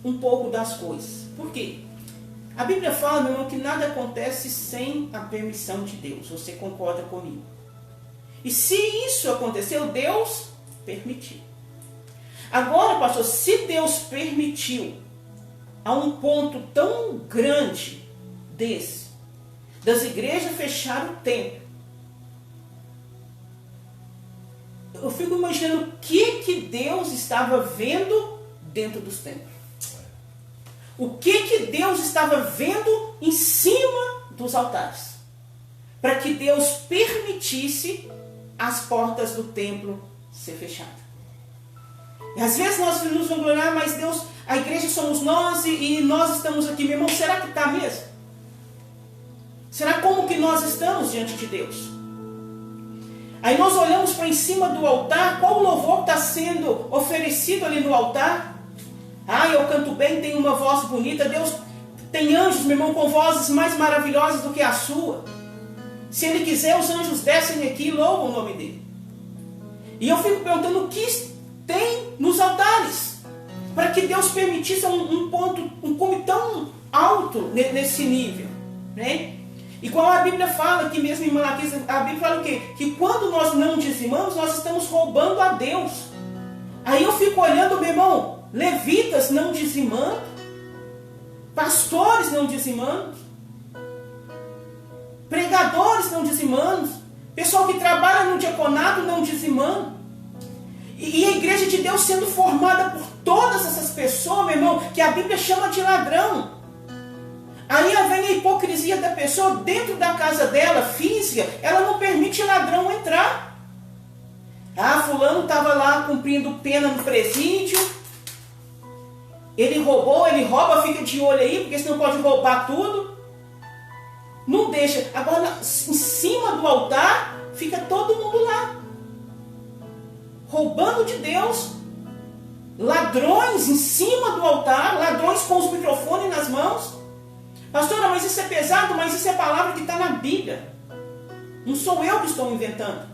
um pouco das coisas. Por quê? A Bíblia fala, meu irmão, que nada acontece sem a permissão de Deus. Você concorda comigo? E se isso aconteceu, Deus permitiu. Agora, pastor, se Deus permitiu a um ponto tão grande desse, das igrejas fecharem o templo, eu fico imaginando o que Deus estava vendo dentro dos templos. O que Deus estava vendo em cima dos altares, para que Deus permitisse as portas do templo ser fechadas. E às vezes nós nos vamos olhar, mas Deus, a igreja somos nós e nós estamos aqui, meu irmão, será que está mesmo? Será como que nós estamos diante de Deus? Aí nós olhamos para em cima do altar, qual o louvor está sendo oferecido ali no altar? Ah, eu canto bem, tenho uma voz bonita. Deus tem anjos, meu irmão, com vozes mais maravilhosas do que a sua. Se Ele quiser, os anjos descem aqui e louvam o nome dEle. E eu fico perguntando o que tem nos altares, para que Deus permitisse um ponto, um cume tão alto nesse nível, né? Igual a Bíblia fala, que mesmo em Malaquias, a Bíblia fala o quê? Que quando nós não dizimamos, nós estamos roubando a Deus. Aí eu fico olhando, meu irmão, levitas não dizimando, pastores não dizimando, pregadores não dizimando, pessoal que trabalha no diaconato não dizimando. E a igreja de Deus sendo formada por todas essas pessoas, meu irmão, que a Bíblia chama de ladrão. Aí vem a hipocrisia da pessoa dentro da casa dela, física, ela não permite ladrão entrar. Ah, fulano estava lá cumprindo pena no presídio, ele roubou, ele rouba, fica de olho aí, porque senão pode roubar tudo. Não deixa. Agora, em cima do altar, fica todo mundo lá, roubando de Deus. Ladrões em cima do altar, ladrões com os microfones nas mãos. Pastora, mas isso é pesado, mas isso é palavra que está na Bíblia. Não sou eu que estou inventando.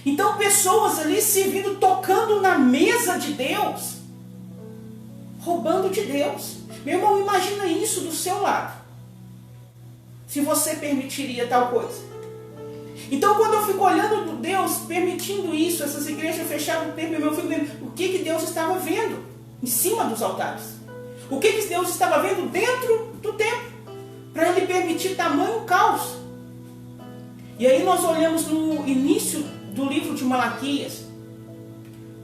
Então, pessoas ali servindo, tocando na mesa de Deus, roubando de Deus. Meu irmão, imagina isso do seu lado. Se você permitiria tal coisa. Então, quando eu fico olhando Deus permitindo isso, essas igrejas fecharam o templo, eu fico vendo o que Deus estava vendo em cima dos altares. O que Deus estava vendo dentro do templo, para Ele permitir tamanho caos. E aí nós olhamos no início do livro de Malaquias,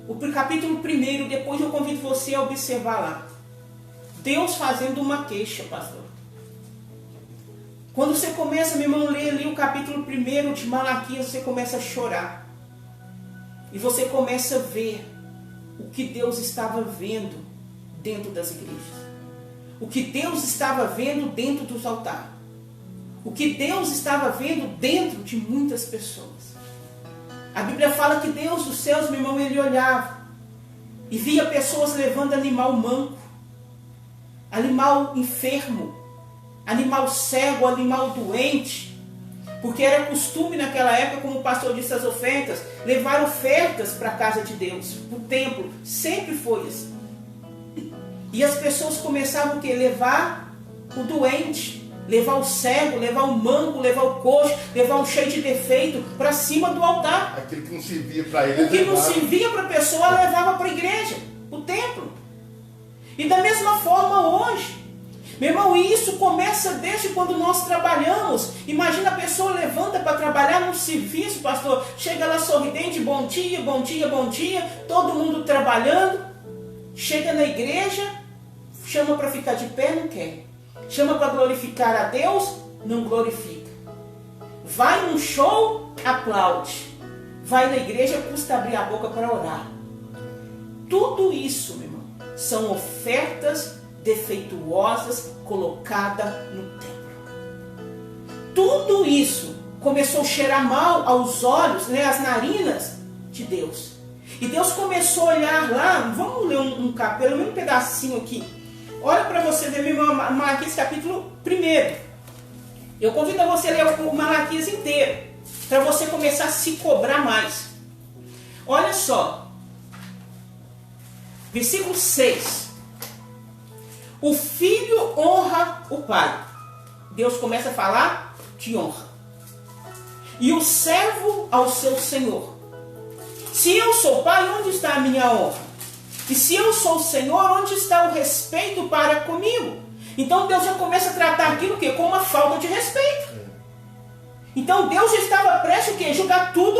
o capítulo 1, depois eu convido você a observar lá. Deus fazendo uma queixa, pastor. Quando você começa, meu irmão, a ler ali o capítulo 1 de Malaquias, você começa a chorar. E você começa a ver o que Deus estava vendo dentro das igrejas. O que Deus estava vendo dentro dos altares. O que Deus estava vendo dentro de muitas pessoas. A Bíblia fala que Deus dos céus, meu irmão, Ele olhava e via pessoas levando animal manco, animal enfermo, animal cego, animal doente, porque era costume naquela época, como o pastor disse, as ofertas, levar ofertas para a casa de Deus, para o templo, sempre foi assim. E as pessoas começavam a levar o doente, levar o cego, levar o manco, levar o coxo, levar o cheio de defeito para cima do altar. Aquilo que não servia para ele. O que não servia para a pessoa, levava para a igreja, o templo. E da mesma forma hoje. Meu irmão, isso começa desde quando nós trabalhamos. Imagina a pessoa levanta para trabalhar no serviço, pastor. Chega lá sorridente, bom dia, bom dia, bom dia. Todo mundo trabalhando. Chega na igreja, chama para ficar de pé, não quer. Chama para glorificar a Deus, não glorifica. Vai num show, aplaude. Vai na igreja, custa abrir a boca para orar. Tudo isso, meu irmão, são ofertas defeituosas colocadas no templo. Tudo isso começou a cheirar mal aos olhos, né, às narinas de Deus. E Deus começou a olhar lá, vamos ler um pelo menos um pedacinho aqui. Olha para você ver, meu irmão, Malaquias capítulo 1. Eu convido a você a ler o Malaquias inteiro, para você começar a se cobrar mais. Olha só, versículo 6. O filho honra o pai. Deus começa a falar de honra. E o servo ao seu senhor. Se eu sou pai, onde está a minha honra? E se eu sou o Senhor, onde está o respeito para comigo? Então Deus já começa a tratar aquilo que como uma falta de respeito. Então Deus já estava prestes a jogar tudo,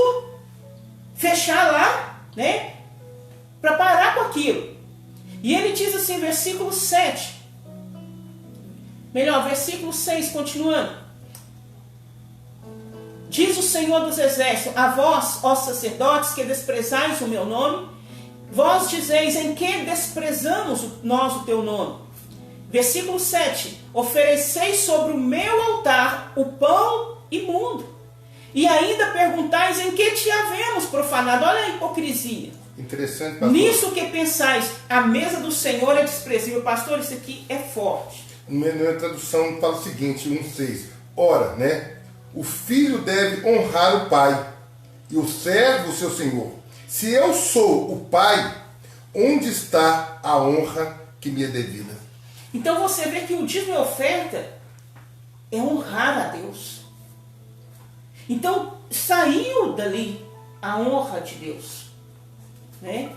fechar lá, né? Para parar com aquilo. E ele diz assim, versículo 7. Melhor, versículo 6, continuando. Diz o Senhor dos Exércitos: a vós, ó sacerdotes, que desprezais o meu nome, vós dizeis: em que desprezamos nós o teu nome? Versículo 7. Ofereceis sobre o meu altar o pão imundo, e ainda perguntais: em que te havemos profanado? Olha a hipocrisia. Interessante, pastor. Nisso que pensais, a mesa do Senhor é desprezível. Pastor, isso aqui é forte. Na minha tradução fala o seguinte, 1,6. Ora, né? O filho deve honrar o pai, e o servo o seu senhor. Se eu sou o pai, onde está a honra que me é devida? Então você vê que o dízimo e oferta é honrar a Deus. Então saiu dali a honra de Deus, né?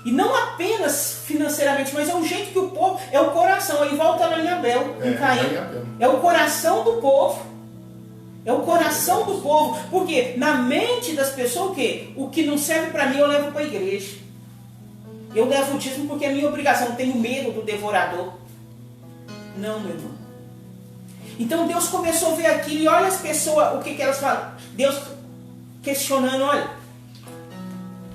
E não apenas financeiramente, mas é o jeito que o povo, é o coração. Aí volta lá em Abel, em Caim. É o coração do povo. É o coração do povo. Porque na mente das pessoas, o quê? O que não serve para mim eu levo para a igreja. Eu levo o dízimo porque é minha obrigação. Eu tenho medo do devorador. Não, meu irmão. Então Deus começou a ver aquilo e olha as pessoas, o que elas falam. Deus questionando, olha.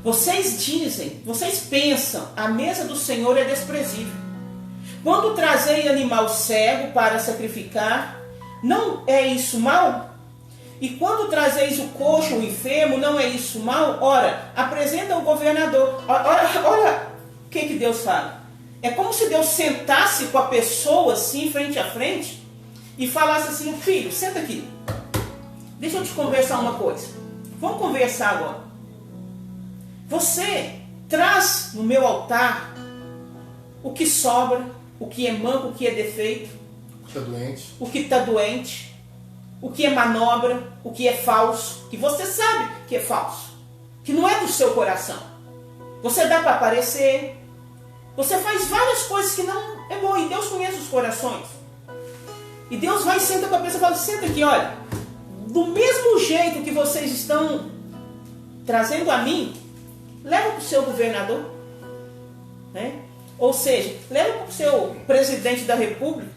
Vocês dizem, vocês pensam, a mesa do Senhor é desprezível. Quando trazei animal cego para sacrificar, não é isso mal? E quando trazeis o coxo, o enfermo, não é isso mal? Ora, apresenta o governador. Olha o que Deus fala. É como se Deus sentasse com a pessoa assim, frente a frente, e falasse assim: filho, senta aqui. Deixa eu te conversar uma coisa. Vamos conversar agora. Você traz no meu altar o que sobra, o que é manco, o que é defeito, o que está doente, o que é manobra, o que é falso, que você sabe que é falso, que não é do seu coração. Você dá para aparecer, você faz várias coisas que não é bom, e Deus conhece os corações. E Deus vai e senta com a pessoa e fala: senta aqui, olha, do mesmo jeito que vocês estão trazendo a mim, leva para o seu governador, né? Ou seja, leva para o seu presidente da república.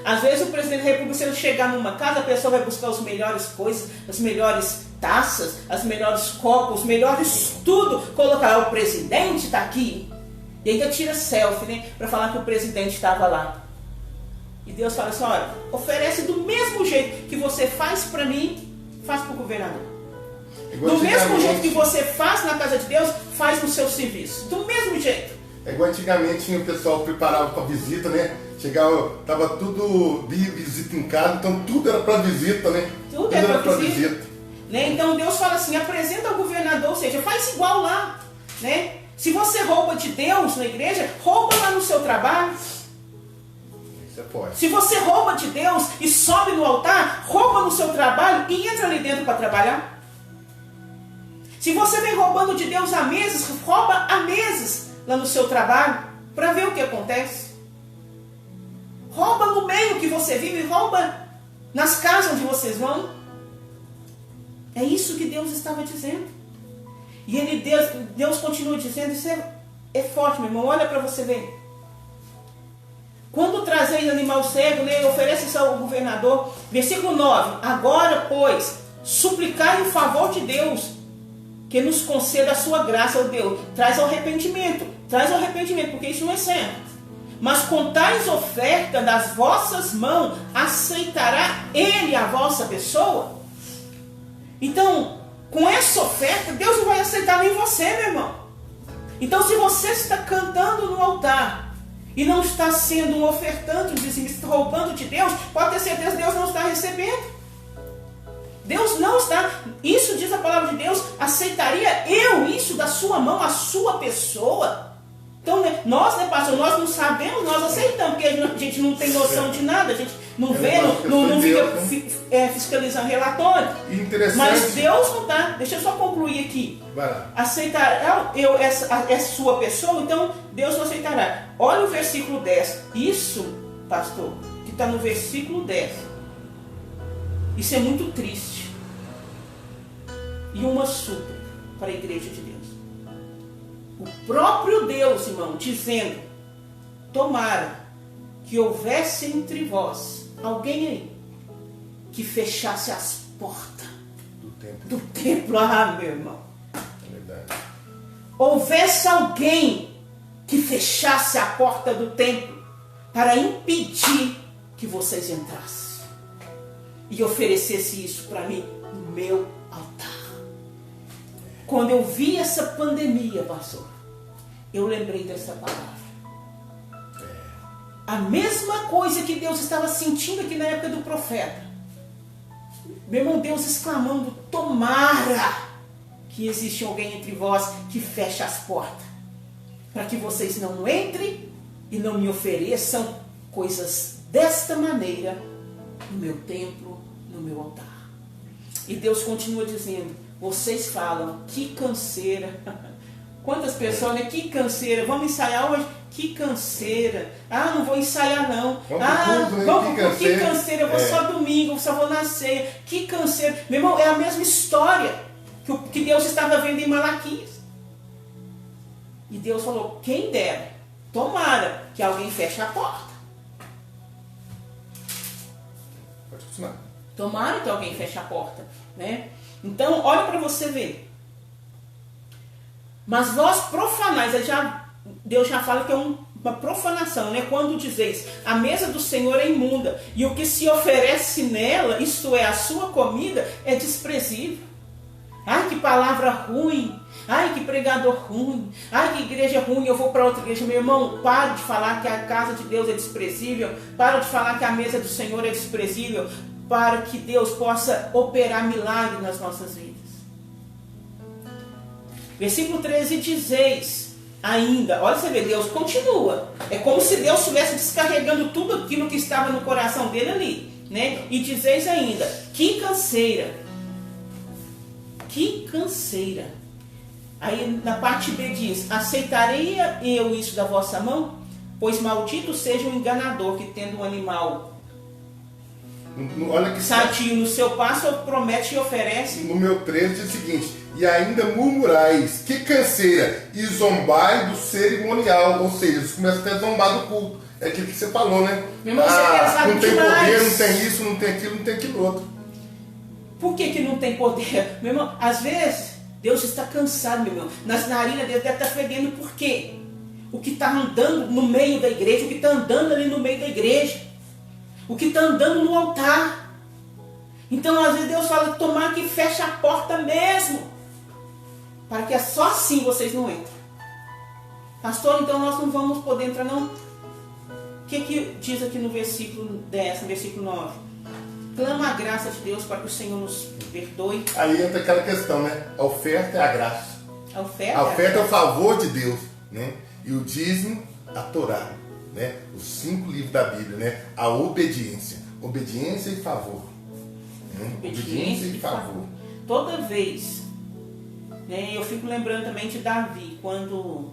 Às vezes o presidente da república, se ele chegar numa casa, a pessoa vai buscar as melhores coisas, as melhores taças, as melhores copos, os melhores tudo, colocar: o presidente está aqui. E ainda tira selfie, né? Para falar que o presidente estava lá. E Deus fala assim: olha, oferece do mesmo jeito que você faz para mim, faz para o governador. Do mesmo jeito que você faz na casa de Deus, faz no seu serviço. Do mesmo jeito. É igual antigamente o pessoal preparava para visita, né? Chegava, tava tudo de visita em casa, então tudo era para visita, né? Tudo era para visita. Né? Então Deus fala assim: apresenta ao governador, ou seja, faz igual lá, né? Se você rouba de Deus na igreja, rouba lá no seu trabalho. Isso é forte. Se você rouba de Deus e sobe no altar, rouba no seu trabalho e entra ali dentro para trabalhar. Se você vem roubando de Deus há meses, rouba há meses lá no seu trabalho para ver o que acontece. Rouba no meio que você vive, rouba nas casas onde vocês vão. É isso que Deus estava dizendo. E Deus continua dizendo, isso é forte, meu irmão, olha para você ver. Quando trazeis animal cego, oferece isso ao governador. Versículo 9. Agora, pois, suplicai o favor de Deus, que nos conceda a sua graça, ó Deus. Traz arrependimento, porque isso não é certo. Mas com tais ofertas das vossas mãos, aceitará Ele a vossa pessoa? Então, com essa oferta, Deus não vai aceitar nem você, meu irmão. Então, se você está cantando no altar e não está sendo um ofertante, está roubando de Deus, pode ter certeza que Deus não está recebendo. Deus não está, isso diz a palavra de Deus, aceitaria eu isso da sua mão, a sua pessoa? Então, nós, pastor, nós não sabemos, nós aceitamos, porque a gente não tem noção de nada, a gente não vê, não fica fiscalizando relatório. Mas Deus não está, deixa eu só concluir aqui. Aceitará eu essa sua pessoa, então Deus não aceitará. Olha o versículo 10. Isso, pastor, que está no versículo 10. Isso é muito triste. E uma súplica para a igreja de Deus. O próprio Deus, irmão, dizendo: tomara que houvesse entre vós alguém aí que fechasse as portas do templo. Ah, meu irmão. É verdade. Houvesse alguém que fechasse a porta do templo para impedir que vocês entrassem e oferecesse isso para mim no meu altar. Quando eu vi essa pandemia, pastor, eu lembrei dessa palavra. A mesma coisa que Deus estava sentindo aqui na época do profeta. Meu irmão, Deus exclamando: tomara que existe alguém entre vós que feche as portas, para que vocês não entrem e não me ofereçam coisas desta maneira no meu templo, no meu altar. E Deus continua dizendo: vocês falam, que canseira. Quantas pessoas, né? Que canseira. Vamos ensaiar hoje? Que canseira. Ah, não vou ensaiar não. Vamos, que canseira. Eu vou só domingo, só vou na ceia. Que canseira. Meu irmão, é a mesma história que Deus estava vendo em Malaquias. E Deus falou: quem dera, tomara que alguém feche a porta. Pode continuar. Tomara que alguém feche a porta, né? Então, olha para você ver. Mas vós profanais, Deus já fala que é uma profanação, né? Quando dizeis: a mesa do Senhor é imunda, e o que se oferece nela, isto é, a sua comida, é desprezível. Ai, que palavra ruim. Ai, que pregador ruim. Ai, que igreja ruim, eu vou para outra igreja. Meu irmão, pare de falar que a casa de Deus é desprezível. Pare de falar que a mesa do Senhor é desprezível, para que Deus possa operar milagre nas nossas vidas. Versículo 13: dizeis ainda, olha você vê, Deus continua. É como se Deus estivesse descarregando tudo aquilo que estava no coração dele ali, né? E dizeis ainda: que canseira. Que canseira. Aí na parte B diz: aceitarei eu isso da vossa mão? Pois maldito seja o enganador que, tendo um animal sadio no seu passo, promete e oferece. No meu 13 diz o seguinte: e ainda murmurais, que canseira, e zombai do cerimonial. Ou seja, eles começam até a zombar do culto. É aquilo que você falou, né? Meu irmão, não tem poder, não tem isso, não tem aquilo, não tem aquilo outro. Por que não tem poder? Meu irmão, às vezes Deus está cansado, meu irmão. Nas narinas dele deve estar fedendo. Por quê? O que está andando no meio da igreja, o que está andando ali no meio da igreja, o que está andando no altar. Então, às vezes Deus fala: tomar que feche a porta mesmo, para que só assim vocês não entrem. Pastor, então nós não vamos poder entrar não? O que diz aqui no versículo 10, no versículo 9? Clama a graça de Deus para que o Senhor nos perdoe. Aí entra aquela questão, né? A oferta é a graça. A oferta é o favor de Deus, né? E o dízimo, a Torá. né? Os 5 livros da Bíblia, né? A obediência. Obediência e favor. Obediência e favor. Toda vez, né? Eu fico lembrando também de Davi, quando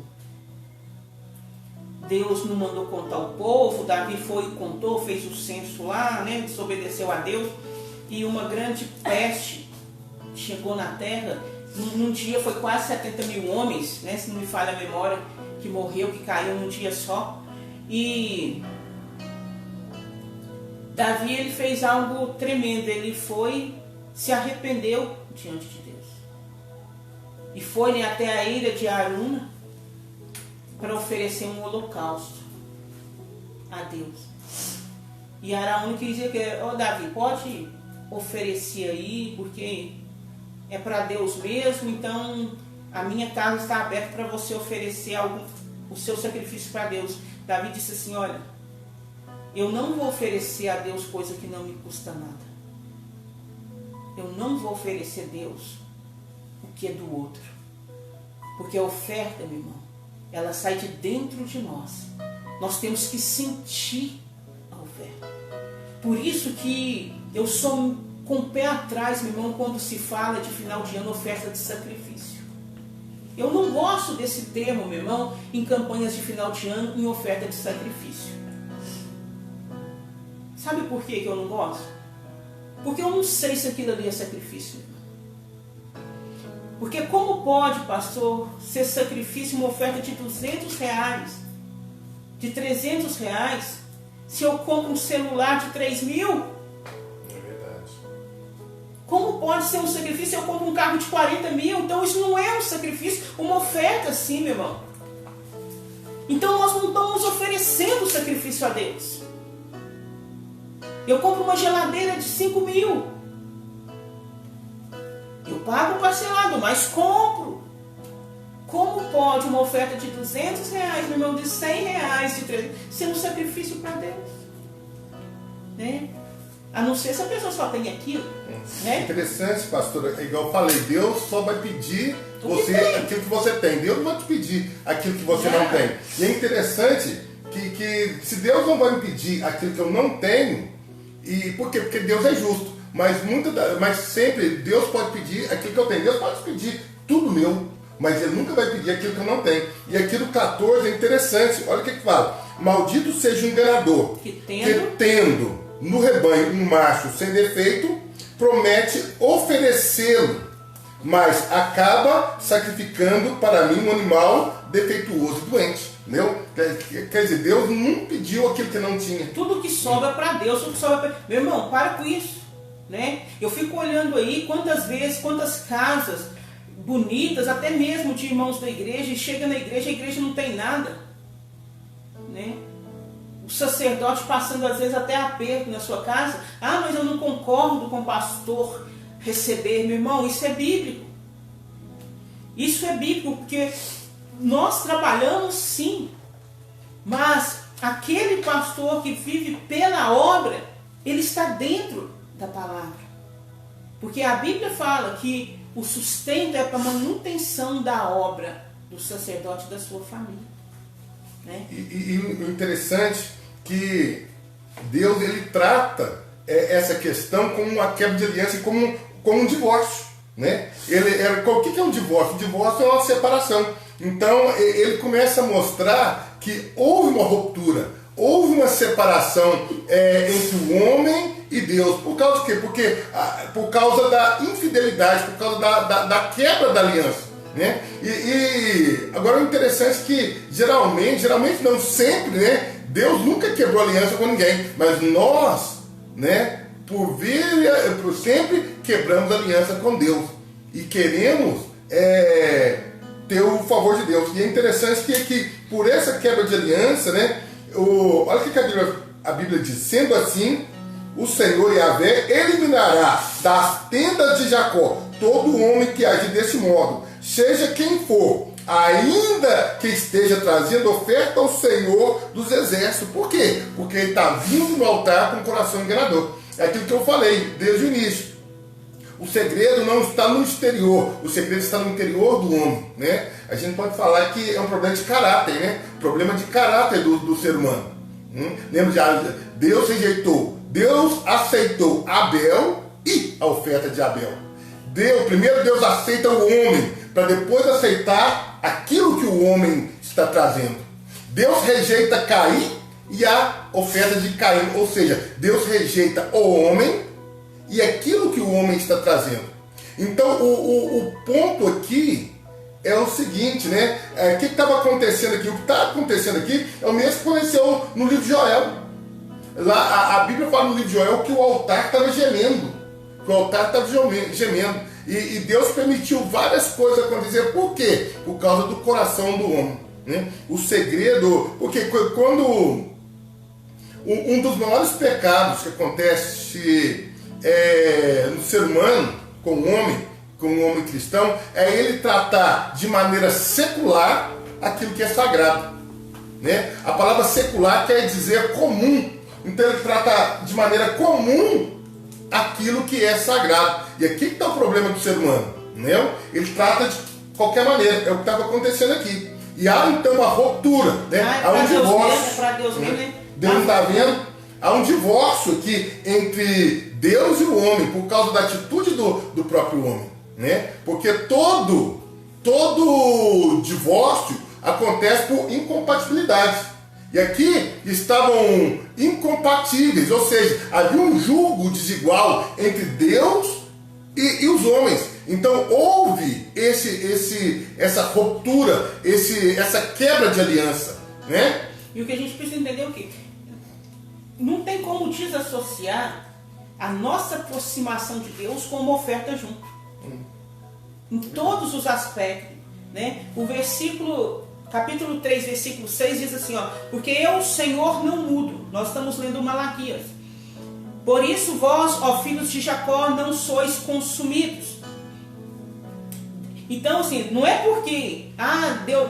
Deus não mandou contar o povo, Davi foi e contou, fez o censo lá, né? Desobedeceu a Deus, e uma grande peste chegou na terra. Num dia foi quase 70 mil homens, né? Se não me falha a memória, que morreu, que caiu num dia só. E Davi, ele fez algo tremendo. Ele foi, se arrependeu diante de Deus. E foi, né, até a ilha de Aruna para oferecer um holocausto a Deus. E Araúna quis dizer que, Davi, pode oferecer aí, porque é para Deus mesmo, então a minha casa está aberta para você oferecer o seu sacrifício para Deus. Davi disse assim, olha, eu não vou oferecer a Deus coisa que não me custa nada. Eu não vou oferecer a Deus o que é do outro. Porque a oferta, meu irmão, ela sai de dentro de nós. Nós temos que sentir a oferta. Por isso que eu sou com o pé atrás, meu irmão, quando se fala de final de ano, oferta de sacrifício. Eu não gosto desse termo, meu irmão, em campanhas de final de ano, em oferta de sacrifício. Sabe por que eu não gosto? Porque eu não sei se aquilo ali é sacrifício, meu irmão. Porque como pode, pastor, ser sacrifício uma oferta de R$200, de R$300, se eu compro um celular de 3 mil? Como pode ser um sacrifício se eu compro um carro de 40 mil? Então isso não é um sacrifício, uma oferta assim, meu irmão. Então nós não estamos oferecendo sacrifício a Deus. Eu compro uma geladeira de 5 mil. Eu pago parcelado, mas compro. Como pode uma oferta de R$200, meu irmão, de R$100, de 300, ser um sacrifício para Deus? Né? A não ser se a pessoa só tem aquilo. Né? Interessante, pastor. Igual eu falei, Deus só vai pedir você aquilo que você tem. Deus não vai te pedir aquilo que você não tem. E é interessante que se Deus não vai me pedir aquilo que eu não tenho, e por quê? Porque Deus é justo. Mas sempre Deus pode pedir aquilo que eu tenho. Deus pode pedir tudo meu, mas Ele nunca vai pedir aquilo que eu não tenho. E aqui no 14 é interessante. Olha o que fala. Maldito seja o enganador, que tendo no rebanho um macho sem defeito, promete oferecê-lo, mas acaba sacrificando para mim um animal defeituoso e doente. Entendeu? Quer dizer, Deus não pediu aquilo que não tinha. Tudo que sobra para Deus, tudo que sobra para... Meu irmão, para com isso. Né? Eu fico olhando aí quantas vezes, quantas casas bonitas, até mesmo de irmãos da igreja, e chega na igreja, a igreja não tem nada. Né? O sacerdote passando às vezes até aperto na sua casa. Ah, mas eu não concordo com o pastor receber. Meu irmão, isso é bíblico. Isso é bíblico, porque nós trabalhamos sim, mas aquele pastor que vive pela obra, ele está dentro da palavra. Porque a Bíblia fala que o sustento é para a manutenção da obra do sacerdote e da sua família. Né? E o interessante que Deus, ele trata essa questão como uma quebra de aliança e como um divórcio. Né? O que é um divórcio? O divórcio é uma separação. Então ele começa a mostrar que houve uma ruptura, houve uma separação entre o homem e Deus. Por causa do quê? Porque por causa da infidelidade, por causa da quebra da aliança. Né? E agora o interessante é que geralmente não sempre, né? Deus nunca quebrou aliança com ninguém, mas nós, né, por sempre quebramos aliança com Deus e queremos ter o favor de Deus. E é interessante que por essa quebra de aliança, né, olha o que a Bíblia diz: sendo assim, o Senhor Yahvé eliminará das tendas de Jacó todo homem que agir desse modo, seja quem for, ainda que esteja trazendo oferta ao Senhor dos exércitos. Por quê? Porque ele está vindo no altar com o coração enganador. É aquilo que eu falei desde o início. o segredo não está no exterior, o segredo está no interior do homem, né? A gente pode falar que é um problema de caráter, né? Problema de caráter do ser humano. Lembra de Deus rejeitou, Deus aceitou Abel e a oferta de Abel. Primeiro Deus aceita o homem, para depois aceitar aquilo que o homem está trazendo. Deus rejeita Caim e a oferta de Caim, ou seja, Deus rejeita o homem e aquilo que o homem está trazendo. Então o ponto aqui é o seguinte, né? O que estava acontecendo aqui? O que está acontecendo aqui é o mesmo que aconteceu no livro de Joel. Lá, a Bíblia fala no livro de Joel que o altar estava gemendo. Que o altar estava gemendo. E Deus permitiu várias coisas acontecer. Por quê? Por causa do coração do homem, né? O segredo... Porque quando... Um dos maiores pecados que acontece no ser humano, com o homem cristão, é ele tratar de maneira secular aquilo que é sagrado, né? A palavra secular quer dizer comum. Então ele trata de maneira comum aquilo que é sagrado. E aqui está o problema do ser humano, né? Ele trata de qualquer maneira. É o que estava acontecendo aqui. E há então uma ruptura, né? Há um divórcio. Para Deus mesmo, né? Deus não está vendo? Há um divórcio aqui entre Deus e o homem por causa da atitude do próprio homem, né? Porque todo divórcio acontece por incompatibilidade. E aqui estavam incompatíveis, ou seja, havia um julgo desigual entre Deus e os homens. Então houve essa ruptura, essa quebra de aliança, né? E o que a gente precisa entender é o quê? Não tem como desassociar a nossa aproximação de Deus com uma oferta junto. Em todos os aspectos, né? O capítulo 3, versículo 6 diz assim, ó: porque eu, Senhor, não mudo. Nós estamos lendo Malaquias. Por isso vós, ó filhos de Jacó, não sois consumidos. Então, assim, não é porque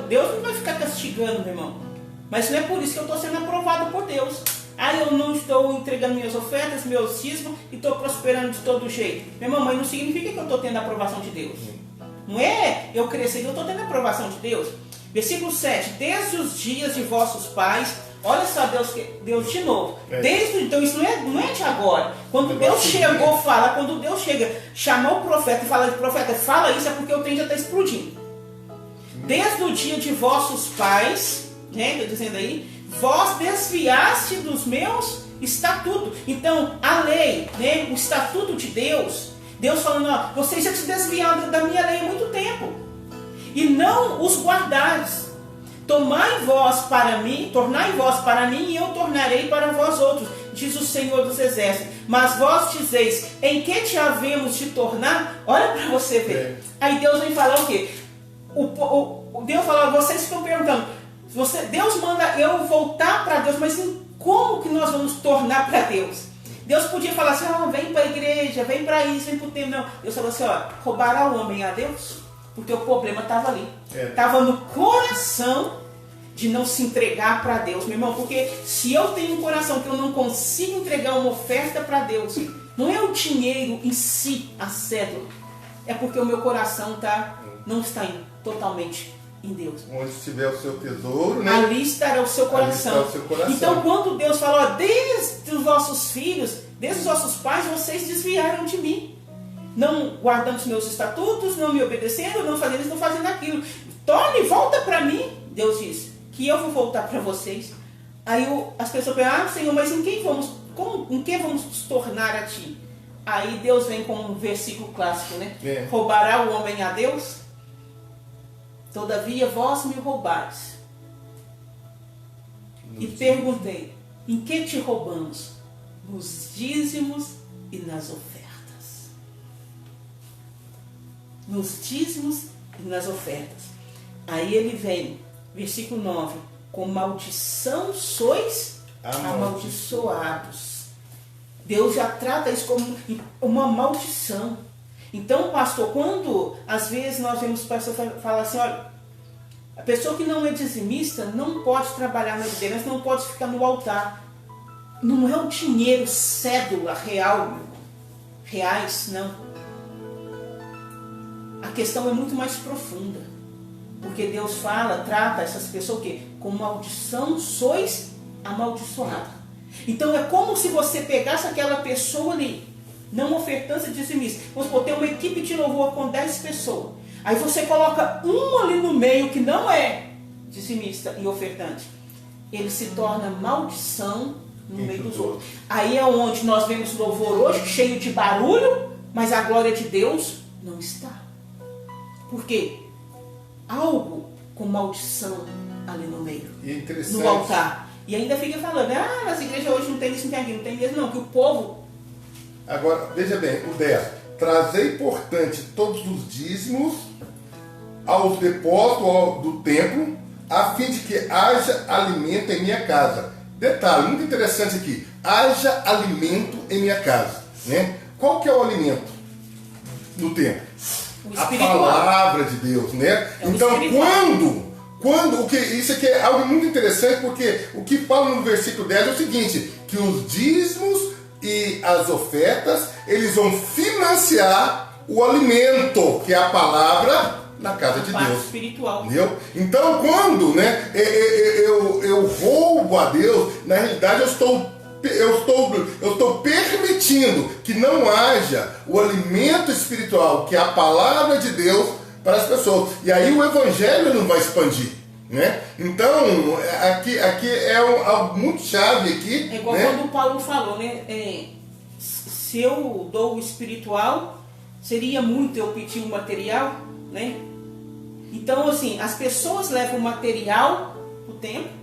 Deus não vai ficar castigando, meu irmão. Mas não é por isso que eu estou sendo aprovado por Deus. Eu não estou entregando minhas ofertas, meus dízimos e estou prosperando de todo jeito. Meu irmão, mas não significa que eu estou tendo a aprovação de Deus. Não é eu crescer que eu estou tendo a aprovação de Deus. Versículo 7. Desde os dias de vossos pais, olha só Deus de novo. Então isso não é de agora. Quando Deus chegou, quando Deus chega, chamou o profeta e fala, profeta, fala isso, é porque o trem já está explodindo. Desde o dia de vossos pais, né, estou dizendo aí, vós desviaste dos meus estatutos. Então, a lei, né, o estatuto de Deus falando, ó, vocês já se desviaram da minha lei há muito tempo. E não os guardares. Tornai vós para mim, e eu tornarei para vós outros, diz o Senhor dos Exércitos. Mas vós dizeis, em que te havemos de tornar? Olha para você ver. Aí Deus vem falar o quê? Deus fala, vocês estão perguntando, Deus manda eu voltar para Deus, mas como que nós vamos tornar para Deus? Deus podia falar assim, vem para a igreja, vem para isso, vem para o templo. Não, Deus falou assim, roubará o homem a Deus? Porque o problema estava ali. Estava no coração de não se entregar para Deus, meu irmão. Porque se eu tenho um coração que eu não consigo entregar uma oferta para Deus, não é o dinheiro em si, a cédula. É porque o meu coração não está totalmente em Deus. Onde estiver o seu tesouro, né? Ali estará o seu coração. Então, quando Deus falou, desde os vossos filhos, desde os vossos pais, vocês desviaram de mim. Não guardando os meus estatutos, não me obedecendo, não fazendo isso, não fazendo aquilo. Torne, volta para mim, Deus disse, que eu vou voltar para vocês. Aí as pessoas perguntam, Senhor, mas em que vamos nos tornar a ti? Aí Deus vem com um versículo clássico, né? Roubará o homem a Deus? Todavia vós me roubais. E perguntei, em que te roubamos? Nos dízimos e nas ofertas. Nos dízimos e nas ofertas. Aí ele vem, versículo 9, com maldição sois amaldiçoados. Deus já trata isso como uma maldição. Então, pastor, quando às vezes nós vemos o pastor falar assim, olha, a pessoa que não é dizimista não pode trabalhar na liderança, não pode ficar no altar. Não é o dinheiro, cédula, real, reais, não. questão é muito mais profunda. Porque Deus trata essas pessoas o quê? Com maldição sois amaldiçoados. Então é como se você pegasse aquela pessoa ali, não ofertante dizimista. Vamos supor, tem uma equipe de louvor com 10 pessoas. Aí você coloca um ali no meio que não é dizimista e ofertante. Ele se torna maldição no meio dos outros. Aí é onde nós vemos louvor hoje cheio de barulho, mas a glória de Deus não está. Por quê? Algo com maldição ali no meio, no altar. E ainda fica falando, nas igrejas hoje não tem isso, não tem aquilo, não tem mesmo não, que o povo... Agora, veja bem, o 10. Trazei, portanto, todos os dízimos aos depósitos do templo, a fim de que haja alimento em minha casa. Detalhe, muito interessante aqui. Haja alimento em minha casa. Né? Qual que é o alimento do templo? A palavra de Deus, né? Então, isso aqui é algo muito interessante, porque o que fala no versículo 10 é o seguinte, que os dízimos e as ofertas, eles vão financiar o alimento, que é a palavra na casa de Deus. Espiritual. Entendeu? Então, quando eu roubo a Deus, na realidade eu estou permitindo que não haja o alimento espiritual, que é a palavra de Deus, para as pessoas. E aí o evangelho não vai expandir. Né? Então, aqui é algo muito chave aqui. É igual quando o Paulo falou, né? Se eu dou o espiritual, seria muito eu pedir o material, né? Então, assim, as pessoas levam o material para o templo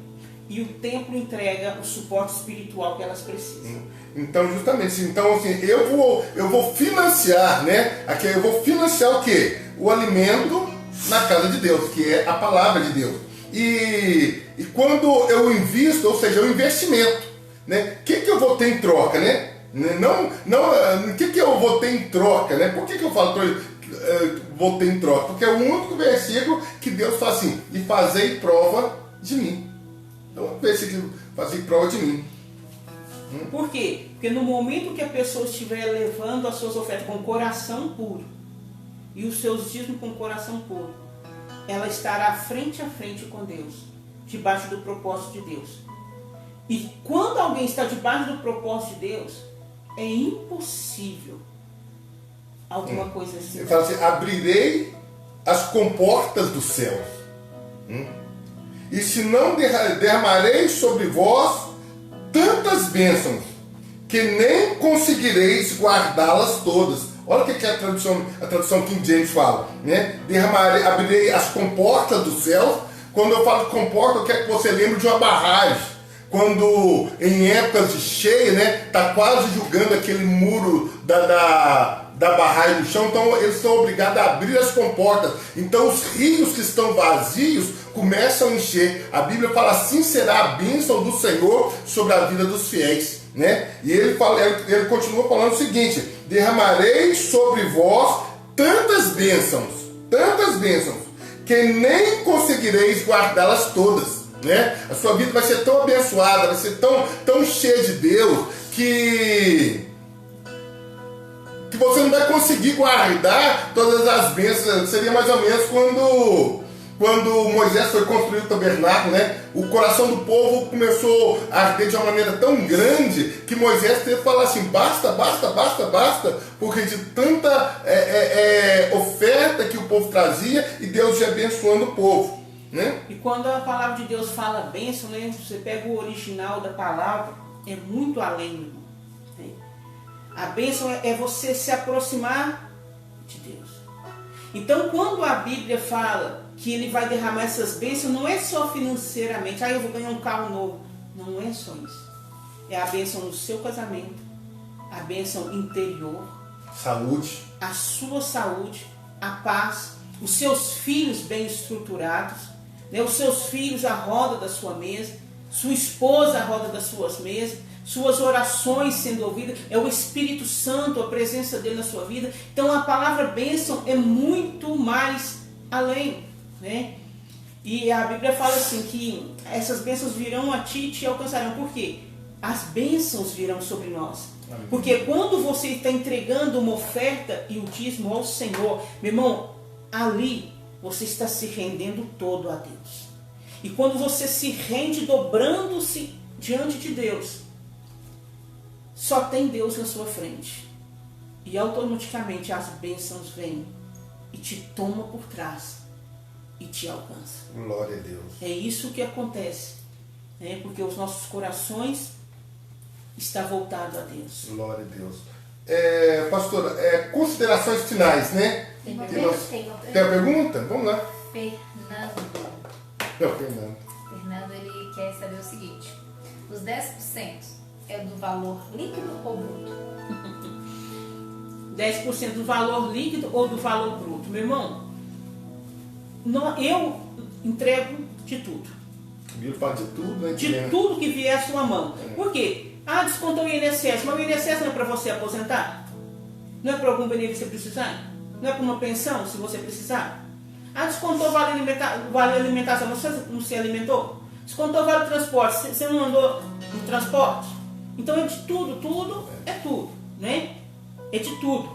e o templo entrega o suporte espiritual que elas precisam. Então, justamente, então, assim, eu vou financiar, né? Aqui eu vou financiar o quê? O alimento na casa de Deus, que é a palavra de Deus. E quando eu invisto, ou seja, o investimento, né? O que eu vou ter em troca, né? O que eu vou ter em troca, né? Por que eu falo vou ter em troca? Porque é o único versículo que Deus fala assim, e fazei prova de mim. Então, o versículo, fazei prova de mim. Por quê? Porque no momento que a pessoa estiver levando as suas ofertas com coração puro e os seus dízimos com coração puro, ela estará frente a frente com Deus, debaixo do propósito de Deus. E quando alguém está debaixo do propósito de Deus, é impossível alguma coisa assim. Ele fala assim, abrirei as comportas dos céus. E se não derramarei sobre vós tantas bênçãos, que nem conseguireis guardá-las todas. Olha o que a tradução King James fala, né? Abrirei as comportas dos céus. Quando eu falo de comporta, eu quero que você lembre de uma barragem. Quando em épocas de cheia, né, tá quase julgando aquele muro da barragem do chão, então eles são obrigados a abrir as comportas. Então os rios que estão vazios começam a encher. A Bíblia fala, assim será a bênção do Senhor sobre a vida dos fiéis, né? E ele continua falando o seguinte, derramarei sobre vós tantas bênçãos, que nem conseguireis guardá-las todas, né? A sua vida vai ser tão abençoada, vai ser tão cheia de Deus, que você não vai conseguir guardar todas as bênçãos. Seria mais ou menos quando Moisés foi construir o tabernáculo, né? O coração do povo começou a arder de uma maneira tão grande que Moisés teve que falar assim, basta, porque de tanta oferta que o povo trazia e Deus ia abençoando o povo, né? E quando a palavra de Deus fala bênção, né? Você pega o original da palavra, é muito além, né? A bênção é você se aproximar de Deus. Então, quando a Bíblia fala que Ele vai derramar essas bênçãos, não é só financeiramente, eu vou ganhar um carro novo. Não é só isso. É a bênção no seu casamento, a bênção interior, saúde, a sua saúde, a paz, os seus filhos bem estruturados, né? Os seus filhos à roda da sua mesa, sua esposa à roda das suas mesas, suas orações sendo ouvidas, é o Espírito Santo, a presença dele na sua vida. Então a palavra bênção é muito mais além, né? E a Bíblia fala assim que essas bênçãos virão a ti e te alcançarão. Por quê? As bênçãos virão sobre nós. Amém. Porque quando você está entregando uma oferta e o dízimo ao Senhor, meu irmão, ali você está se rendendo todo a Deus. E quando você se rende dobrando-se diante de Deus, só tem Deus na sua frente. E automaticamente as bênçãos vêm e te toma por trás e te alcança. Glória a Deus. É isso que acontece, né? Porque os nossos corações estão voltados a Deus. Glória a Deus. Pastora, considerações finais, né? Tem uma Tem uma pergunta? Vamos lá. Fernando. Fernando, ele quer saber o seguinte: os 10% é do valor líquido ou bruto? 10% do valor líquido ou do valor bruto? Meu irmão, eu entrego de tudo. Bíblia fala de tudo, né? De tudo que vier à sua mão. Por quê? Descontou o INSS, mas o INSS não é para você aposentar? Não é para algum benefício que você precisar? Não é para uma pensão, se você precisar? Descontou o vale alimentação, você não se alimentou? Descontou o vale transporte, você não andou no transporte? Então é de tudo, tudo é tudo, né? É de tudo.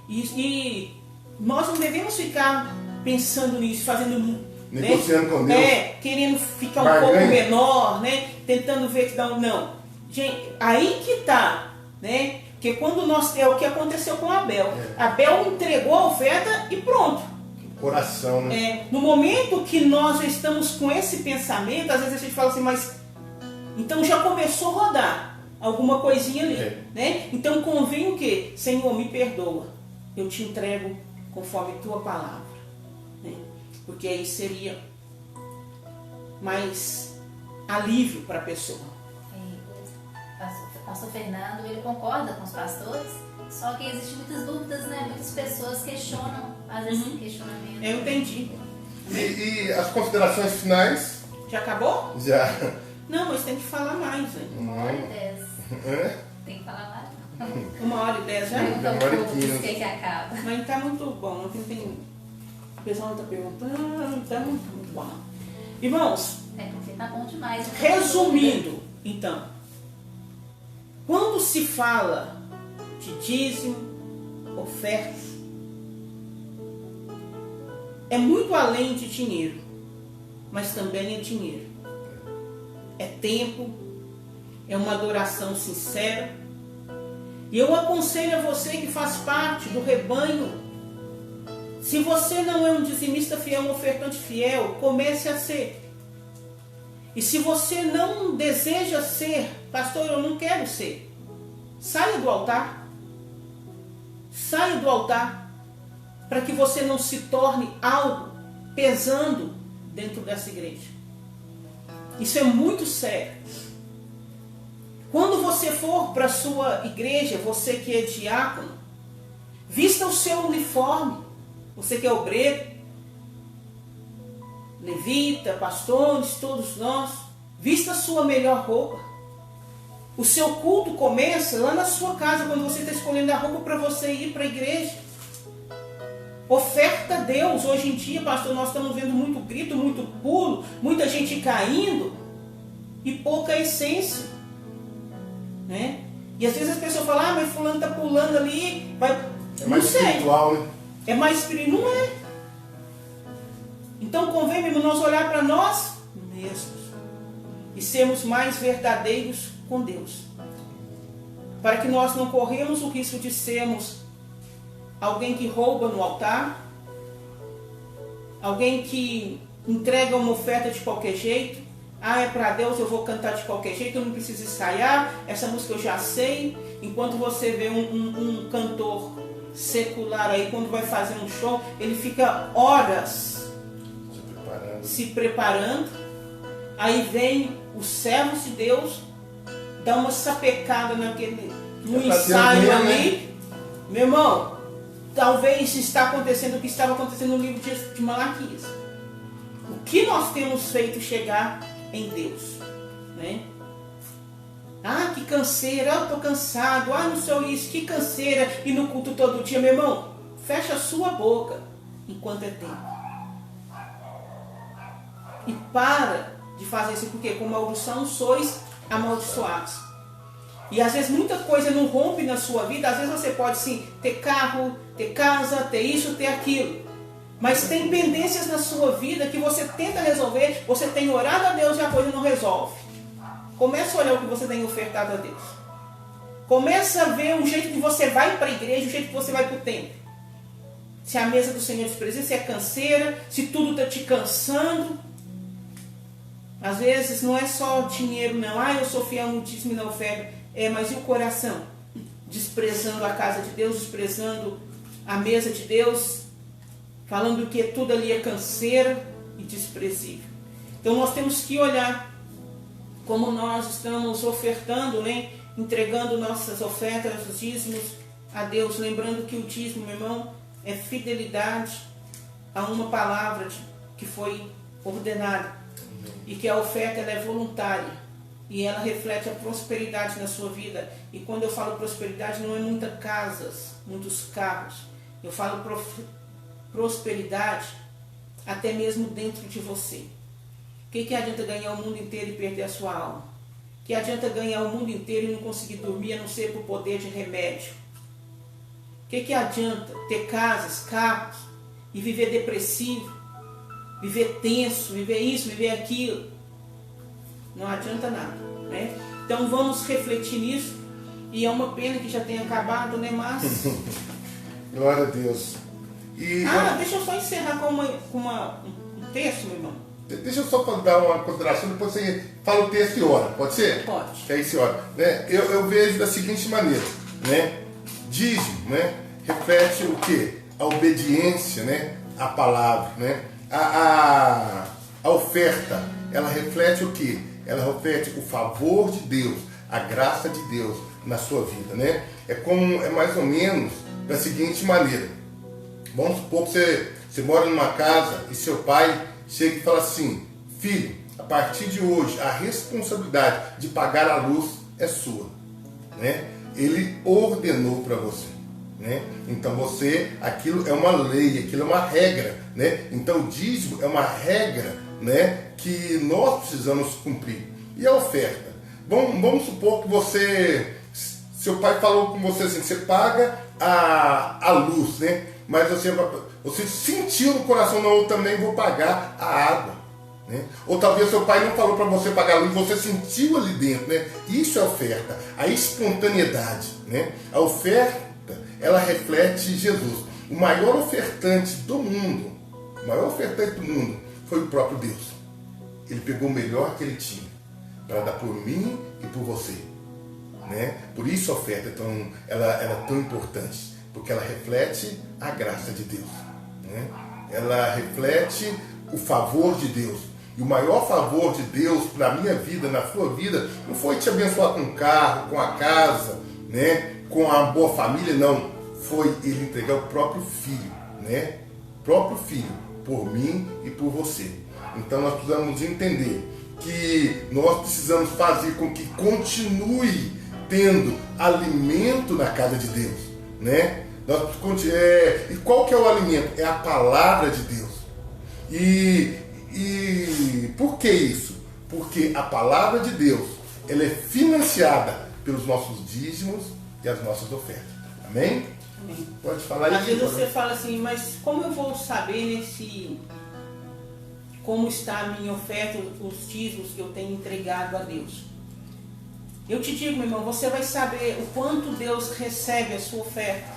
E nós não devemos ficar pensando nisso, fazendo... negociando com Deus. Querendo ficar um pouco menor, né? Tentando ver que dá um... Não. Gente, aí que tá, né? Porque quando é o que aconteceu com Abel. Abel entregou a oferta e pronto. Coração, né? No momento que nós estamos com esse pensamento, às vezes a gente fala assim, mas então já começou a rodar alguma coisinha ali, né? Então convém o quê? Senhor, me perdoa. Eu te entrego conforme tua palavra, né? Porque aí seria mais alívio para a pessoa. O pastor Fernando, ele concorda com os pastores, só que existem muitas dúvidas, né? Muitas pessoas questionam, às vezes questionamento. Eu entendi. E as considerações finais? Já acabou? Já. Não, mas tem que falar mais, né? 1h10. Tem que falar mais? 1h10 já? Então, que acaba. Mas tá muito bom. O pessoal está perguntando, tá muito bom. Irmãos, porque tá bom demais. Resumindo, então, quando se fala de dízimo, oferta, é muito além de dinheiro, mas também é dinheiro. É tempo, é uma adoração sincera. E eu aconselho a você que faz parte do rebanho, se você não é um dizimista fiel, um ofertante fiel, comece a ser. E se você não deseja ser, pastor, eu não quero ser, saia do altar. Saia do altar, para que você não se torne algo pesando dentro dessa igreja. Isso é muito sério. Quando você for para a sua igreja, você que é diácono, vista o seu uniforme. Você que é obreiro, levita, pastores, todos nós, vista a sua melhor roupa. O seu culto começa lá na sua casa, quando você está escolhendo a roupa para você ir para a igreja. Oferta a Deus. Hoje em dia, pastor, nós estamos vendo muito grito, muito pulo, muita gente caindo e pouca essência, né? E às vezes as pessoas falam, mas fulano está pulando ali, vai... É mais espiritual, né? É mais espiritual, não é? Então convém mesmo nós olhar para nós mesmos e sermos mais verdadeiros com Deus, para que nós não corremos o risco de sermos alguém que rouba no altar, alguém que entrega uma oferta de qualquer jeito. É para Deus, eu vou cantar de qualquer jeito, eu não preciso ensaiar, essa música eu já sei. Enquanto você vê um cantor secular aí, quando vai fazer um show, ele fica horas se preparando. Aí vem os servos de Deus, dá uma sapecada no ensaio ali. Meu irmão, talvez está acontecendo o que estava acontecendo no livro de Malaquias. O que nós temos feito chegar em Deus, né? Que canseira, eu estou cansado, não sei isso, que canseira, e no culto todo dia. Meu irmão, fecha a sua boca enquanto é tempo. E para de fazer isso, porque com maldição sois amaldiçoados. E às vezes muita coisa não rompe na sua vida. Às vezes você pode sim ter carro, ter casa, ter isso, ter aquilo, Mas tem pendências na sua vida que você tenta resolver, você tem orado a Deus e a coisa não resolve. Começa a olhar o que você tem ofertado a Deus. Começa a ver o jeito que você vai para a igreja, o jeito que você vai para o templo. Se a mesa do Senhor te presente, se é canseira, se tudo está te cansando. Às vezes não é só dinheiro não. Eu sou fiel no dízimo e na oferta. Mas e o coração? Desprezando a casa de Deus, desprezando a mesa de Deus, falando que tudo ali é canseira e desprezível. Então nós temos que olhar como nós estamos ofertando, né? Entregando nossas ofertas, os dízimos a Deus. Lembrando que o dízimo, meu irmão, é fidelidade a uma palavra que foi ordenada. E que a oferta ela é voluntária. E ela reflete a prosperidade na sua vida. E quando eu falo prosperidade, não é muitas casas, muitos carros. Eu falo prosperidade até mesmo dentro de você. O que adianta ganhar o mundo inteiro e perder a sua alma? O que adianta ganhar o mundo inteiro e não conseguir dormir, a não ser por poder de remédio? O que adianta ter casas, carros e viver depressivo, viver tenso, viver isso, viver aquilo? Não adianta nada, né? Então vamos refletir nisso. E é uma pena que já tenha acabado, né? Mas... Glória a Deus. Deixa eu só encerrar com um texto, meu irmão. Deixa eu só dar uma consideração, depois você fala o texto e ora, pode ser? Pode. Que aí você ora. Né? Eu vejo da seguinte maneira, né? Dízimo, né? Reflete o quê? A obediência, né? A palavra, né? A oferta, ela reflete o quê? Ela reflete o favor de Deus, a graça de Deus na sua vida, né? É mais ou menos da seguinte maneira. Vamos supor que você mora numa casa e seu pai chega e fala assim: filho, a partir de hoje a responsabilidade de pagar a luz é sua, né? Ele ordenou para você, né? Então aquilo é uma lei, aquilo é uma regra, né? Então o dízimo é uma regra, né, que nós precisamos cumprir. E a oferta? Vamos supor que seu pai falou com você assim: você paga a luz, né? Mas você sentiu no coração: não, eu também vou pagar a água, né? Ou talvez seu pai não falou para você pagar a luz, você sentiu ali dentro, né? Isso é oferta, a espontaneidade, né? A oferta, ela reflete Jesus. O maior ofertante do mundo foi o próprio Deus. Ele pegou o melhor que ele tinha para dar por mim e por você, né? Por isso a oferta ela é tão importante, porque ela reflete a graça de Deus, né? Ela reflete o favor de Deus. E o maior favor de Deus na minha vida, na sua vida, não foi te abençoar com um carro, com a casa, né? Com a boa família, não. Foi ele entregar o próprio Filho, né? Próprio Filho, por mim e por você. Então nós precisamos entender que nós precisamos fazer com que continue tendo alimento na casa de Deus, né? E qual que é o alimento? É a palavra de Deus. E por que isso? Porque a palavra de Deus, ela é financiada pelos nossos dízimos e as nossas ofertas. Amém? Amém. Pode falar aí. Às vezes você fala assim: mas como eu vou saber como está a minha oferta, os dízimos que eu tenho entregado a Deus? Eu te digo, meu irmão, você vai saber o quanto Deus recebe a sua oferta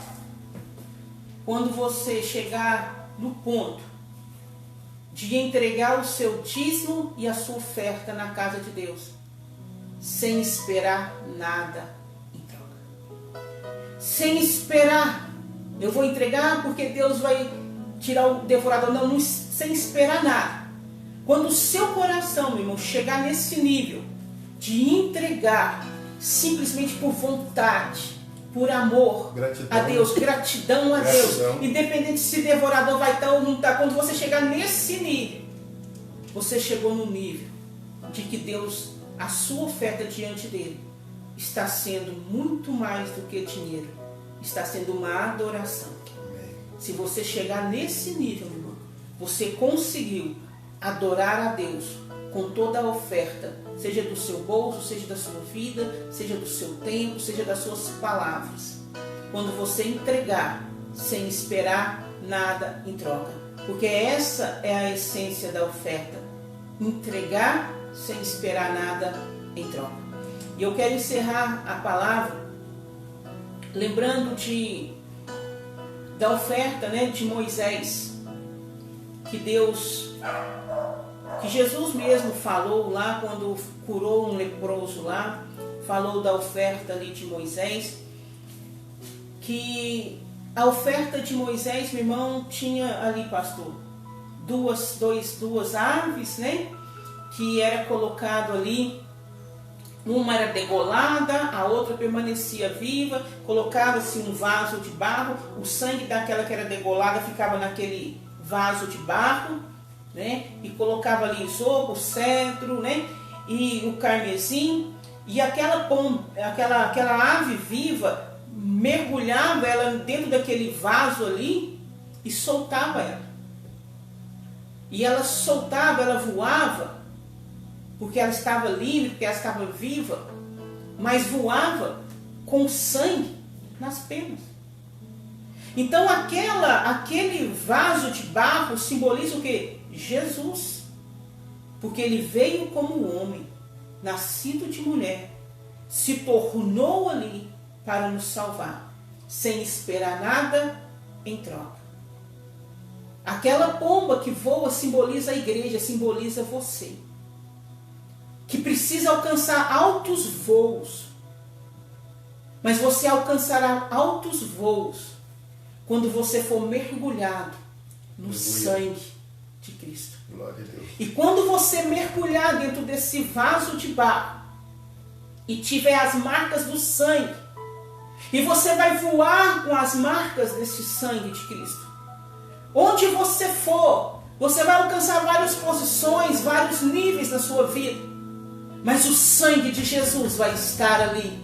quando você chegar no ponto de entregar o seu dízimo e a sua oferta na casa de Deus, sem esperar nada em troca. Sem esperar, eu vou entregar porque Deus vai tirar o devorador, não, sem esperar nada. Quando o seu coração, meu irmão, chegar nesse nível de entregar simplesmente por vontade, por amor a Deus, gratidão a Deus, independente se devorador vai estar ou não estar, quando você chegar nesse nível, você chegou no nível de que Deus, a sua oferta diante dele, está sendo muito mais do que dinheiro, está sendo uma adoração. Amém. Se você chegar nesse nível, meu irmão, você conseguiu adorar a Deus com toda a oferta, seja do seu bolso, seja da sua vida, seja do seu tempo, seja das suas palavras. Quando você entregar sem esperar nada em troca, Porque essa é a essência da oferta. Entregar sem esperar nada em troca. E eu quero encerrar a palavra lembrando da oferta, né, de Moisés, que Jesus mesmo falou lá quando curou um leproso lá, falou da oferta ali de Moisés, que a oferta de Moisés, meu irmão, tinha ali, pastor, duas aves, né, que era colocado ali. Uma era degolada, a outra permanecia viva, colocava-se um vaso de barro, o sangue daquela que era degolada ficava naquele vaso de barro, né? E colocava ali isopo, cedro, né? E o carmesim, e aquela ave viva mergulhava ela dentro daquele vaso ali e soltava ela. E ela soltava, ela voava, porque ela estava livre, porque ela estava viva, mas voava com sangue nas penas. Então aquele vaso de barro simboliza o quê? Jesus. Porque ele veio como homem, nascido de mulher, se tornou ali para nos salvar, sem esperar nada em troca. Aquela pomba que voa simboliza a igreja, simboliza você, que precisa alcançar altos voos. Mas você alcançará altos voos quando você for mergulhado no sangue de Cristo. Glória a Deus. E quando você mergulhar dentro desse vaso de barro e tiver as marcas do sangue, e você vai voar com as marcas desse sangue de Cristo, onde você for, você vai alcançar várias posições, vários níveis na sua vida. Mas o sangue de Jesus vai estar ali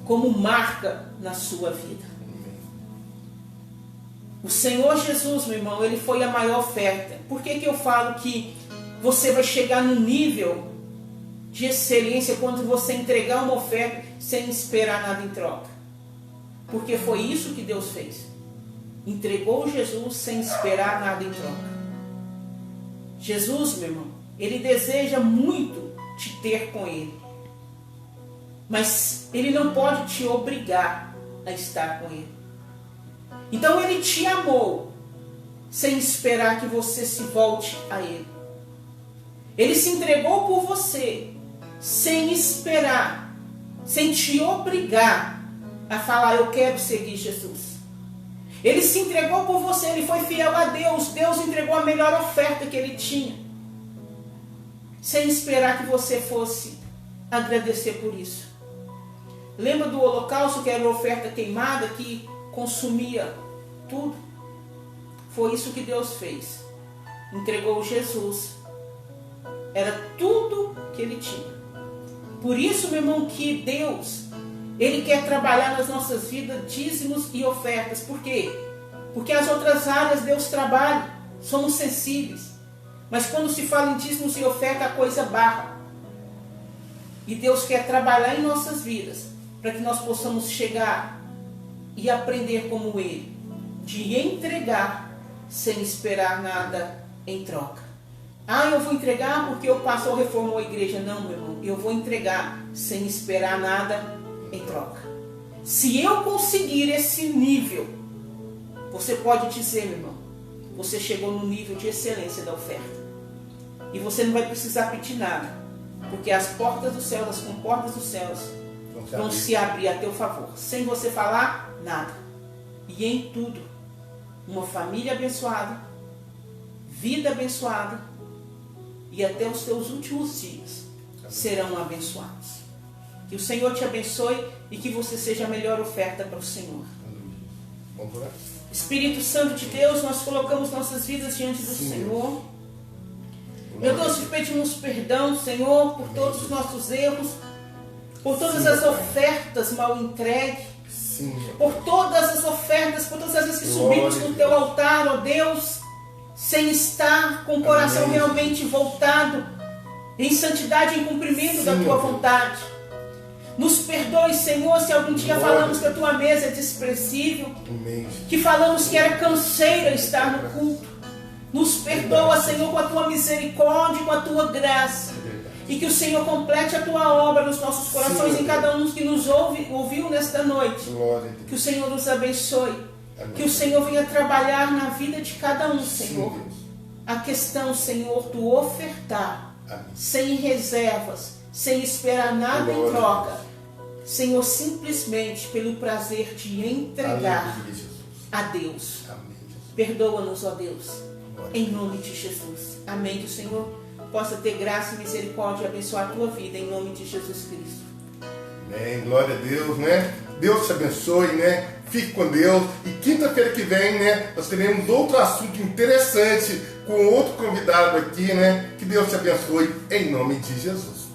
como marca na sua vida. O Senhor Jesus, meu irmão, ele foi a maior oferta. Por que eu falo que você vai chegar no nível de excelência quando você entregar uma oferta sem esperar nada em troca? Porque foi isso que Deus fez. Entregou Jesus sem esperar nada em troca. Jesus, meu irmão, ele deseja muito te ter com ele, mas ele não pode te obrigar a estar com ele. Então ele te amou sem esperar que você se volte a ele. Ele se entregou por você sem esperar, sem te obrigar a falar: eu quero seguir Jesus. Ele se entregou por você, ele foi fiel a Deus. Deus entregou a melhor oferta que ele tinha, sem esperar que você fosse agradecer por isso. Lembra do holocausto, que era uma oferta queimada que consumia tudo? Foi isso que Deus fez. Entregou Jesus. Era tudo que ele tinha. Por isso, meu irmão, que Deus, ele quer trabalhar nas nossas vidas dízimos e ofertas. Por quê? Porque as outras áreas Deus trabalha. Somos sensíveis. Mas quando se fala em dízimos e oferta, a coisa barra. E Deus quer trabalhar em nossas vidas, para que nós possamos chegar e aprender como Ele, de entregar sem esperar nada em troca. Ah, eu vou entregar porque o pastor reformou a igreja. Não, meu irmão, eu vou entregar sem esperar nada em troca. Se eu conseguir esse nível, você pode dizer, meu irmão, você chegou no nível de excelência da oferta. E você não vai precisar pedir nada, porque as portas dos céus, as comportas dos céus vão se abrir a teu favor, sem você falar nada. E em tudo, uma família abençoada, vida abençoada, e até os teus últimos dias serão abençoados. Que o Senhor te abençoe e que você seja a melhor oferta para o Senhor. Vamos orar. Espírito Santo de Deus, nós colocamos nossas vidas diante do Senhor. Meu Deus, te pedimos perdão, Senhor, por todos os nossos erros, por todas as ofertas mal entregues, por todas as ofertas, por todas as vezes que subimos no teu altar, ó Deus, sem estar com o coração realmente voltado em santidade e em cumprimento da tua vontade. Nos perdoe, Senhor, se algum dia falamos que a tua mesa é desprezível, que falamos que era canseira estar no culto. Nos perdoa, Senhor, com a tua misericórdia e com a tua graça. E que o Senhor complete a tua obra nos nossos corações, Sim, em cada um que nos ouviu nesta noite. Glória a Deus. Que o Senhor nos abençoe. Amém. Que o Senhor venha trabalhar na vida de cada um, Senhor. Sim, Deus. A questão, Senhor, do ofertar, Amém. sem reservas, sem esperar nada em Glória a troca. Senhor, simplesmente pelo prazer de entregar Aleluia, Jesus. a Deus. Amém, Jesus. Perdoa-nos, ó Deus, Glória. em nome de Jesus. Amém. Que o Senhor possa ter graça e misericórdia e abençoar a tua vida, em nome de Jesus Cristo. Amém. Glória a Deus, né? Deus te abençoe, né? Fique com Deus. E quinta-feira que vem, né? Nós teremos outro assunto interessante com outro convidado aqui, né? Que Deus te abençoe, em nome de Jesus.